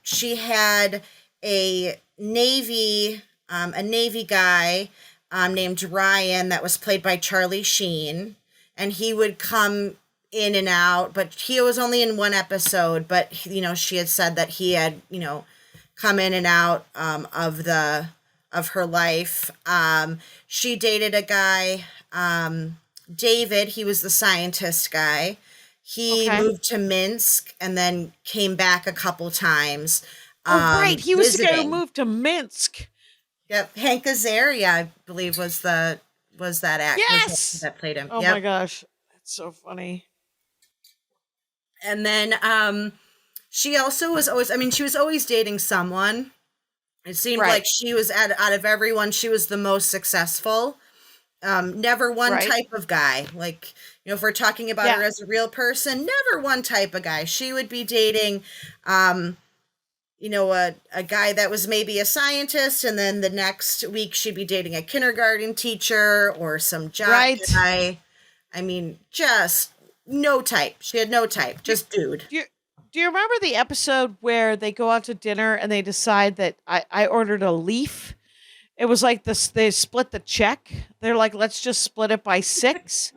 She had a Navy guy named Ryan that was played by Charlie Sheen, and he would come in and out, but he was only in one episode. But she had said that he had come in and out of her life. She dated a guy, David. He was the scientist guy. He moved to Minsk and then came back a couple times. Right, he was the guy who visiting. moved to Minsk. Yep, Hank Azaria, I believe, was that actor Yes! that played him. Oh Yep. my gosh, that's so funny. And then she also was always, she was always dating someone. It seemed like she was out of everyone, she was the most successful. Never one type of guy. Like, if we're talking about her as a real person, never one type of guy. She would be dating, a guy that was maybe a scientist, and then the next week she'd be dating a kindergarten teacher or some job guy. Just no type. She had no type, just dude. Do you remember the episode where they go out to dinner and they decide that I ordered a leaf? It was like this, they split the check. They're like, let's just split it by 6.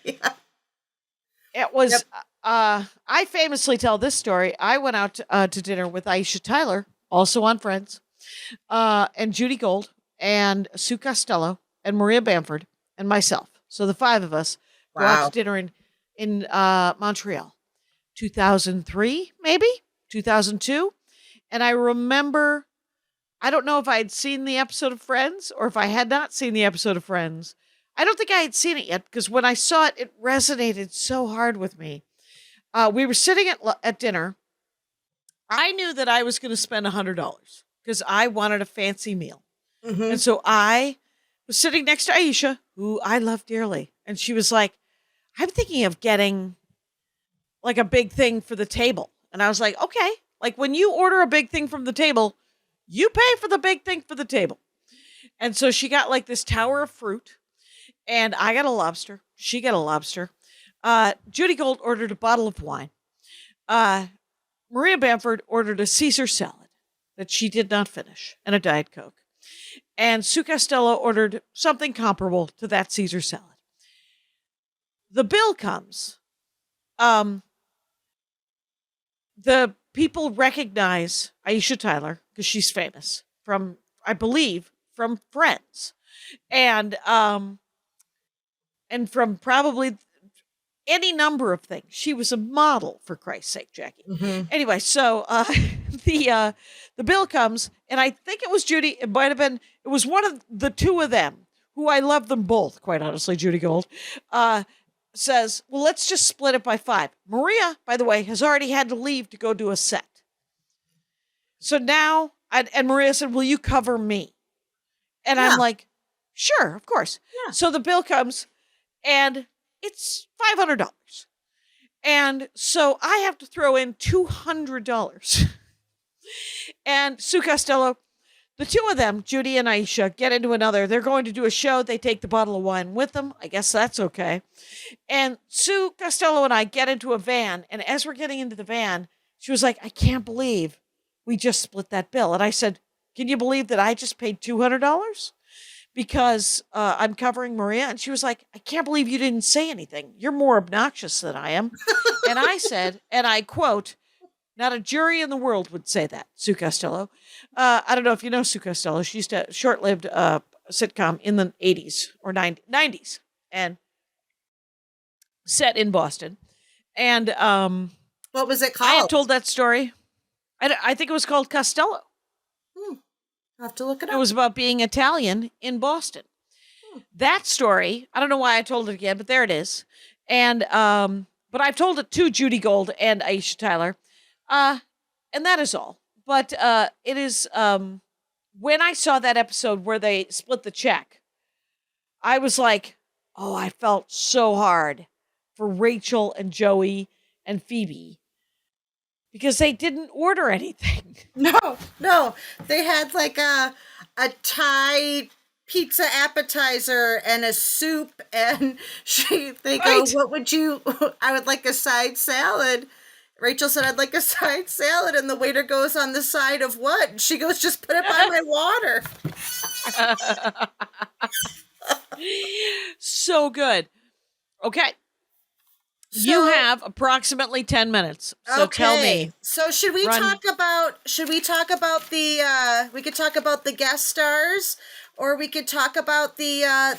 Yeah. It was, I famously tell this story. I went out to dinner with Aisha Tyler, also on Friends, and Judy Gold, and Sue Costello, and Maria Bamford, and myself. So the 5 of us go out to dinner in Montreal. 2003, maybe 2002. And I remember, I don't know if I had seen the episode of Friends or if I had not seen the episode of Friends. I don't think I had seen it yet, because when I saw it, it resonated so hard with me. We were sitting at dinner. I knew that I was going to spend $100 because I wanted a fancy meal. Mm-hmm. And so I was sitting next to Aisha, who I love dearly. And she was like, I'm thinking of getting like a big thing for the table. And I was like, okay, like when you order a big thing from the table, you pay for the big thing for the table. And so she got like this tower of fruit, and I got a lobster. She got a lobster. Judy Gold ordered a bottle of wine. Maria Bamford ordered a Caesar salad that she did not finish and a Diet Coke. And Sue Costello ordered something comparable to that Caesar salad. The bill comes. The people recognize Aisha Tyler because she's famous from, I believe, from Friends, and from probably any number of things. She was a model, for Christ's sake, Jackie. Mm-hmm. Anyway, so the bill comes, and I think it was Judy. It might have been. It was one of the 2 of them, who I love them both, quite honestly. Judy Gold says, well, let's just split it by 5. Maria, by the way, has already had to leave to go do a set. So now, and Maria said, will you cover me? And I'm like, sure, of course. Yeah. So the bill comes, and it's $500. And so I have to throw in $200. And Sue Costello, the two of them, Judy and Aisha, get into another. They're going to do a show. They take the bottle of wine with them. I guess that's okay. And Sue Costello and I get into a van. And as we're getting into the van, she was like, I can't believe we just split that bill. And I said, can you believe that I just paid $200? Because I'm covering Maria. And she was like, I can't believe you didn't say anything. You're more obnoxious than I am. And I said, and I quote, not a jury in the world would say that, Sue Costello. I don't know if you know Sue Costello. She used to short-lived sitcom in the 80s or 90s and set in Boston. And what was it called? I had told that story. I think it was called Costello. I'll have to look it up. It was about being Italian in Boston. That story, I don't know why I told it again, but there it is. And but I've told it to Judy Gold and Aisha Tyler. And that is all. But it is when I saw that episode where they split the check, I was like, oh, I felt so hard for Rachel and Joey and Phoebe because they didn't order anything. No. They had like a Thai pizza appetizer and a soup, and they go, what would you, I would like a side salad. Rachel said, I'd like a side salad. And the waiter goes, on the side of what? And she goes, just put it by my water. So good. Okay. You have approximately 10 minutes. So tell me. So should we talk about the, we could talk about the guest stars, or we could talk about the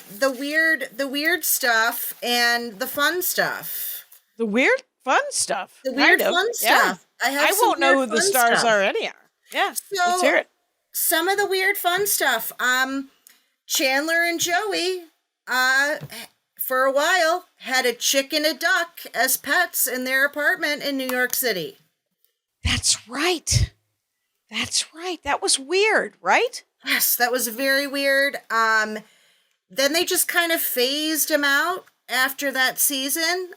weird stuff and the fun stuff. The weird fun stuff. The weird fun stuff. I won't know who the stars are anyhow. Yeah. So, let's hear it. Some of the weird fun stuff. Chandler and Joey, for a while, had a chick and a duck as pets in their apartment in New York City. That's right. That was weird, right? Yes, that was very weird. Then they just kind of phased him out after that season.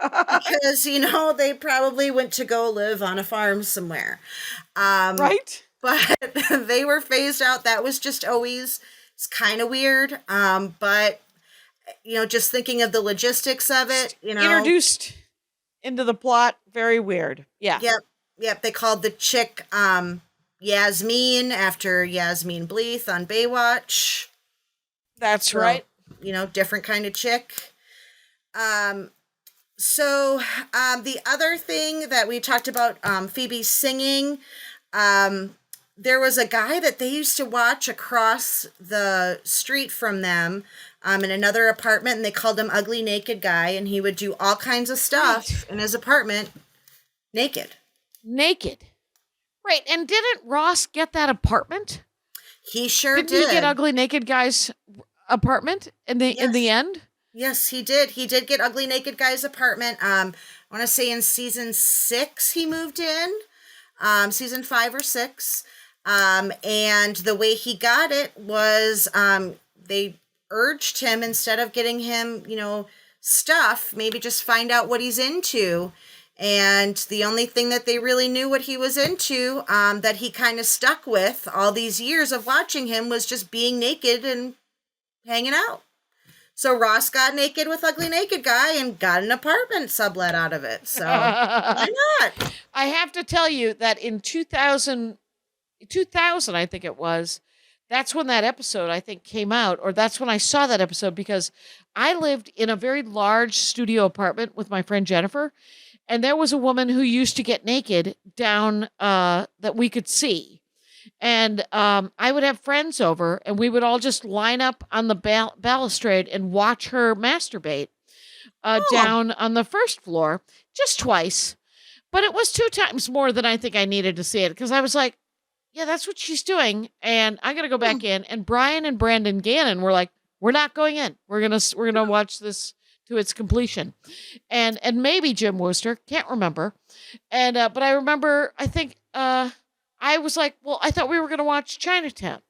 Because, they probably went to go live on a farm somewhere. Right. But they were phased out. That was just always, it's kind of weird. But, just thinking of the logistics of it, Introduced into the plot, very weird. Yeah. Yep. They called the chick Yasmin after Yasmin Bleeth on Baywatch. That's right. Different kind of chick. So the other thing that we talked about, Phoebe singing, there was a guy that they used to watch across the street from them in another apartment, and they called him Ugly Naked Guy, and he would do all kinds of stuff in his apartment naked. Right, and didn't Ross get that apartment? He sure did. Didn't he get Ugly Naked Guy's apartment in the end? Yes, he did. He did get Ugly Naked Guy's apartment. I want to say in season 6 he moved in, season 5 or 6. And the way he got it was they urged him, instead of getting him, stuff, maybe just find out what he's into. And the only thing that they really knew what he was into, that he kind of stuck with all these years of watching him, was just being naked and hanging out. So Ross got naked with Ugly Naked Guy and got an apartment sublet out of it. So why not? I have to tell you that in 2000, I think it was, that's when that episode, I think, came out, or that's when I saw that episode, because I lived in a very large studio apartment with my friend Jennifer, and there was a woman who used to get naked down that we could see. And I would have friends over, and we would all just line up on the balustrade and watch her masturbate down on the first floor, just twice. But it was 2 times more than I think I needed to see it, because I was like, yeah, that's what she's doing, and I got to go back in. And Brian and Brandon Gannon were like, we're not going in. We're gonna watch this to its completion, and maybe Jim Wooster, can't remember. And but I remember, I think I was like, well, I thought we were going to watch Chinatown.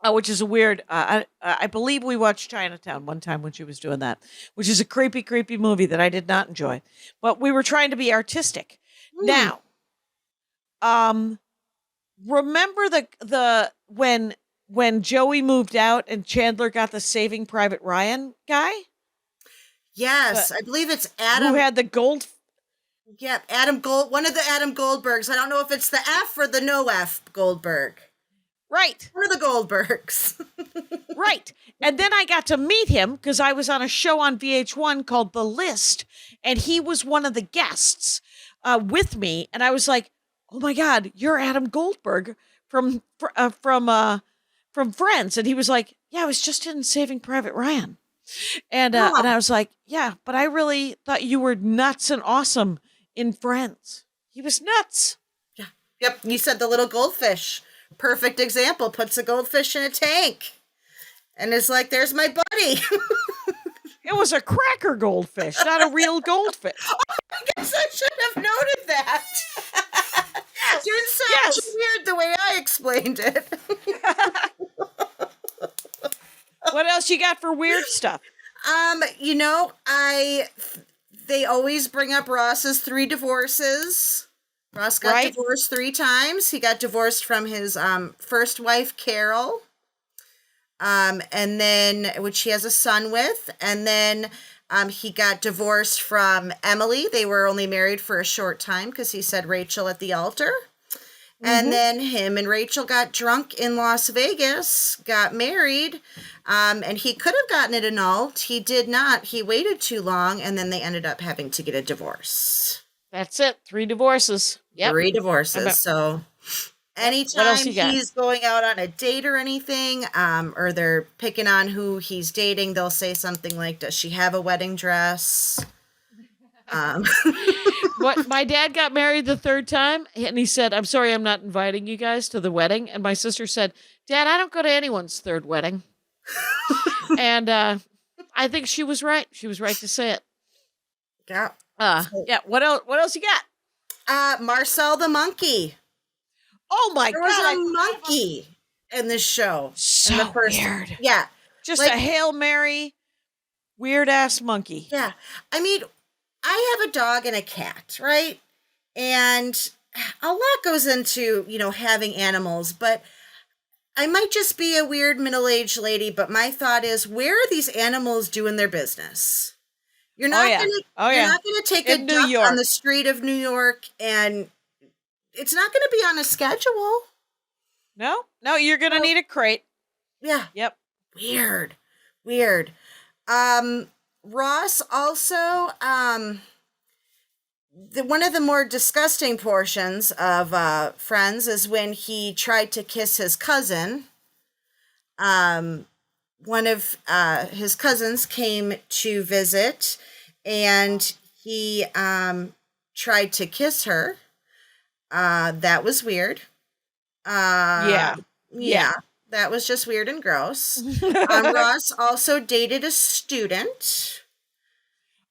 which is a weird. I believe we watched Chinatown one time when she was doing that, which is a creepy, creepy movie that I did not enjoy. But we were trying to be artistic. Now, remember the when Joey moved out and Chandler got the Saving Private Ryan guy? Yes, I believe it's Adam. Who had the gold? Yeah, one of the Adam Goldbergs. I don't know if it's the F or the no F Goldberg. Right. One of the Goldbergs. Right. And then I got to meet him because I was on a show on VH1 called The List, and he was one of the guests with me. And I was like, oh my God, you're Adam Goldberg from Friends. And he was like, yeah, I was just in Saving Private Ryan. And I was like, yeah, but I really thought you were nuts and awesome in Friends. He was nuts. Yeah. Yep. You said the little goldfish. Perfect example. Puts a goldfish in a tank and is like, there's my buddy. It was a cracker goldfish, not a real goldfish. Oh, I guess I should have noted that. Yes. It sounds weird the way I explained it. What else you got for weird stuff? They always bring up Ross's 3 divorces. Ross got divorced 3 times. He got divorced from his first wife, Carol, and then which he has a son with, and then he got divorced from Emily. They were only married for a short time because he said Rachel at the altar. And then him and Rachel got drunk in Las Vegas, got married, and he could have gotten it annulled. He did not. He waited too long, and then they ended up having to get a divorce. That's it. 3 divorces. Yep. 3 divorces. So anytime he's going out on a date or anything, or they're picking on who he's dating, they'll say something like, does she have a wedding dress? What, my dad got married the 3rd time, and he said, I'm sorry, I'm not inviting you guys to the wedding. And my sister said, Dad, I don't go to anyone's 3rd wedding. And I think she was right. She was right to say it. Yeah. Yeah. What else you got? Marcel the monkey. Oh my there God. There was a monkey in this show. So in the first, weird. Yeah. Just a Hail Mary, weird ass monkey. Yeah. I mean, I have a dog and a cat, right? And a lot goes into, having animals, but I might just be a weird middle-aged lady, but my thought is, where are these animals doing their business? You're not gonna take a duck on the street of New York, and it's not gonna be on a schedule. No, you're gonna need a crate. Yeah. Yep. Weird. Ross also, one of the more disgusting portions of Friends is when he tried to kiss his cousin. One of his cousins came to visit, and he tried to kiss her. That was weird. Yeah. That was just weird and gross. Ross also dated a student.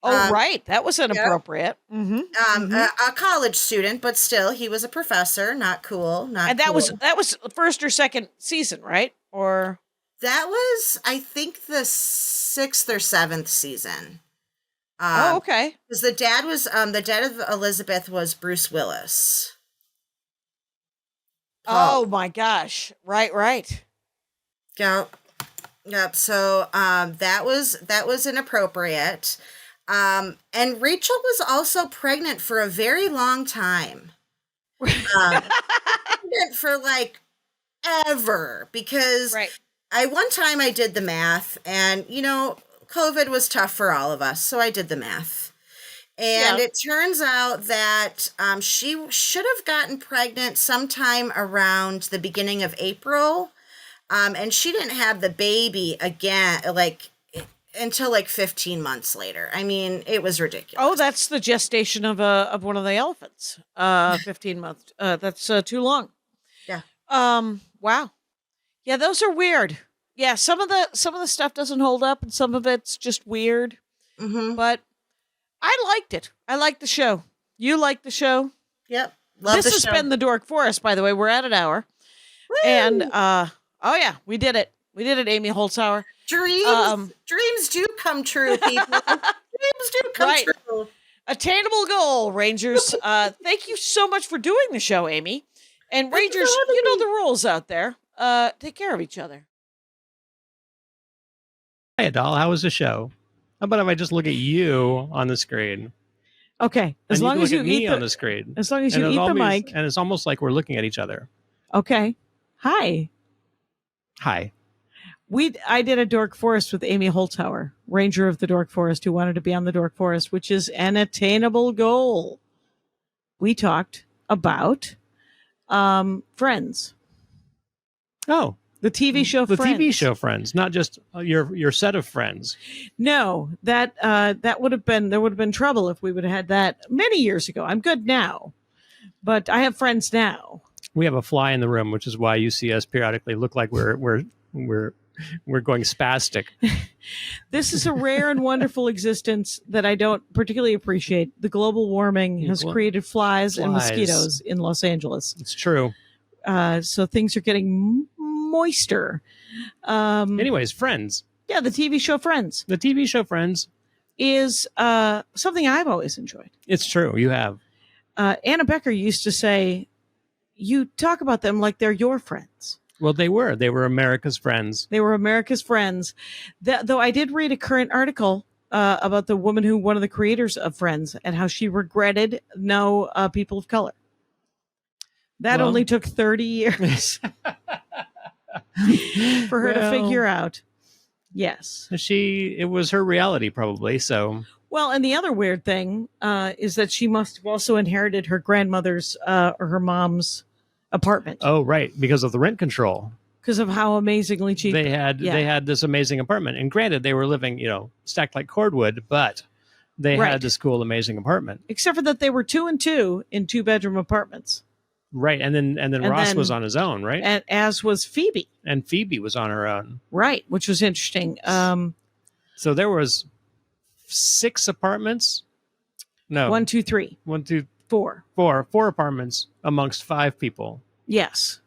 Oh, right. That was inappropriate. Yeah. A college student, but still, he was a professor. Not cool. And that was the 1st or 2nd season, right? Or that was, I think, the 6th or 7th season. Okay. Because the dad of Elizabeth was Bruce Willis. Oh my gosh! Right. Yep. So that was inappropriate. And Rachel was also pregnant for a very long time. Pregnant for like ever, because one time I did the math, and COVID was tough for all of us, so I did the math. And it turns out that she should have gotten pregnant sometime around the beginning of April. And she didn't have the baby again, until 15 months later. I mean, it was ridiculous. Oh, that's the gestation of one of the elephants. 15 months. That's too long. Yeah. Wow. Yeah, those are weird. Yeah, some of the stuff doesn't hold up, and some of it's just weird. Mm-hmm. But I liked it. I liked the show. You liked the show? Yep. This has been the Dork Forest, by the way. We're at an hour. Woo! And Oh yeah, we did it. We did it, Amy Holzhauer. Dreams do come true, people. Dreams do come Right. true. Attainable goal, Rangers. Thank you so much for doing the show, Amy. And Thank you Rangers, for having you know me. the rules out there. Take care of each other. Hey, doll, how was the show? How about if I just look at you on the screen? Okay, as And long you as look you at me eat on the the screen. as long as And you it's eat the always- mic. And it's almost like we're looking at each other. Okay. Hi. Hi. I did a Dork Forest with Amy Holzhauer, Ranger of the Dork Forest, who wanted to be on the Dork Forest, which is an attainable goal. We talked about Friends, Oh, the TV show the Friends. TV show Friends, not just your set of friends. No, that would have been trouble if we would have had that many years ago. I'm good now, but I have friends now. We have a fly in the room, which is why you see us periodically look like we're going spastic. This is a rare and wonderful existence that I don't particularly appreciate. The global warming has created flies and mosquitoes in Los Angeles. It's true. So things are getting moister. Anyways, Friends. Yeah, the TV show Friends The TV show Friends. is something I've always enjoyed. It's true. You have. Anna Becker used to say, you talk about them like they're your friends. Well, they were. They were America's friends. They were America's friends. Though I did read a current article about the woman who, one of the creators of Friends, and how she regretted no people of color. That only took 30 years for her to figure out. Yes. It was her reality, probably. So, Well, and the other weird thing is that she must have also inherited her grandmother's or her mom's apartment. oh, right. Because of the rent control. Because of how amazingly cheap They had this amazing apartment. And granted, they were living, stacked like cordwood, but they Right. had this cool, amazing apartment. Except for that they were 2 and 2 in 2-bedroom apartments. Right. And then Ross was on his own, right? And as was Phoebe. And Phoebe was on her own. Right, which was interesting. So there was 6 apartments. No. 1, 2, 3, 1, 2, 4. 4 apartments amongst 5 people. Yes.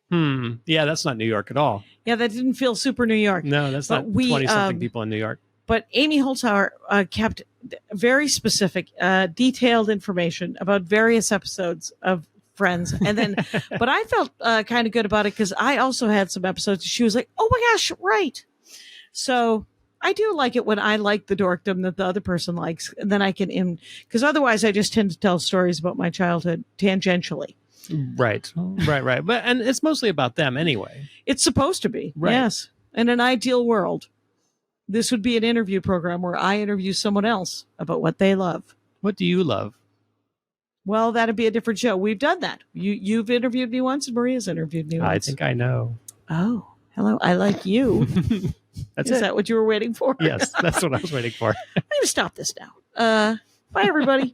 Yeah, that's not New York at all. Yeah, that didn't feel super New York. No, that's But not we, 20-something people in New York. But Amy Holzhauer kept very specific, detailed information about various episodes of Friends. And then, but I felt kind of good about it because I also had some episodes. She was like, oh my gosh, right. So I do like it when I like the dorkdom that the other person likes. And then I can, because otherwise I just tend to tell stories about my childhood tangentially. Right. But and it's mostly about them anyway. It's supposed to be. Right. Yes. In an ideal world, this would be an interview program where I interview someone else about what they love. What do you love? Well, that'd be a different show. We've done that. You've interviewed me once, and Maria's interviewed me once. I think I know. Oh, hello. I like you. That's Is it. that what you were waiting for? Yes, that's what I was waiting for. I'm going to stop this now. Bye, everybody.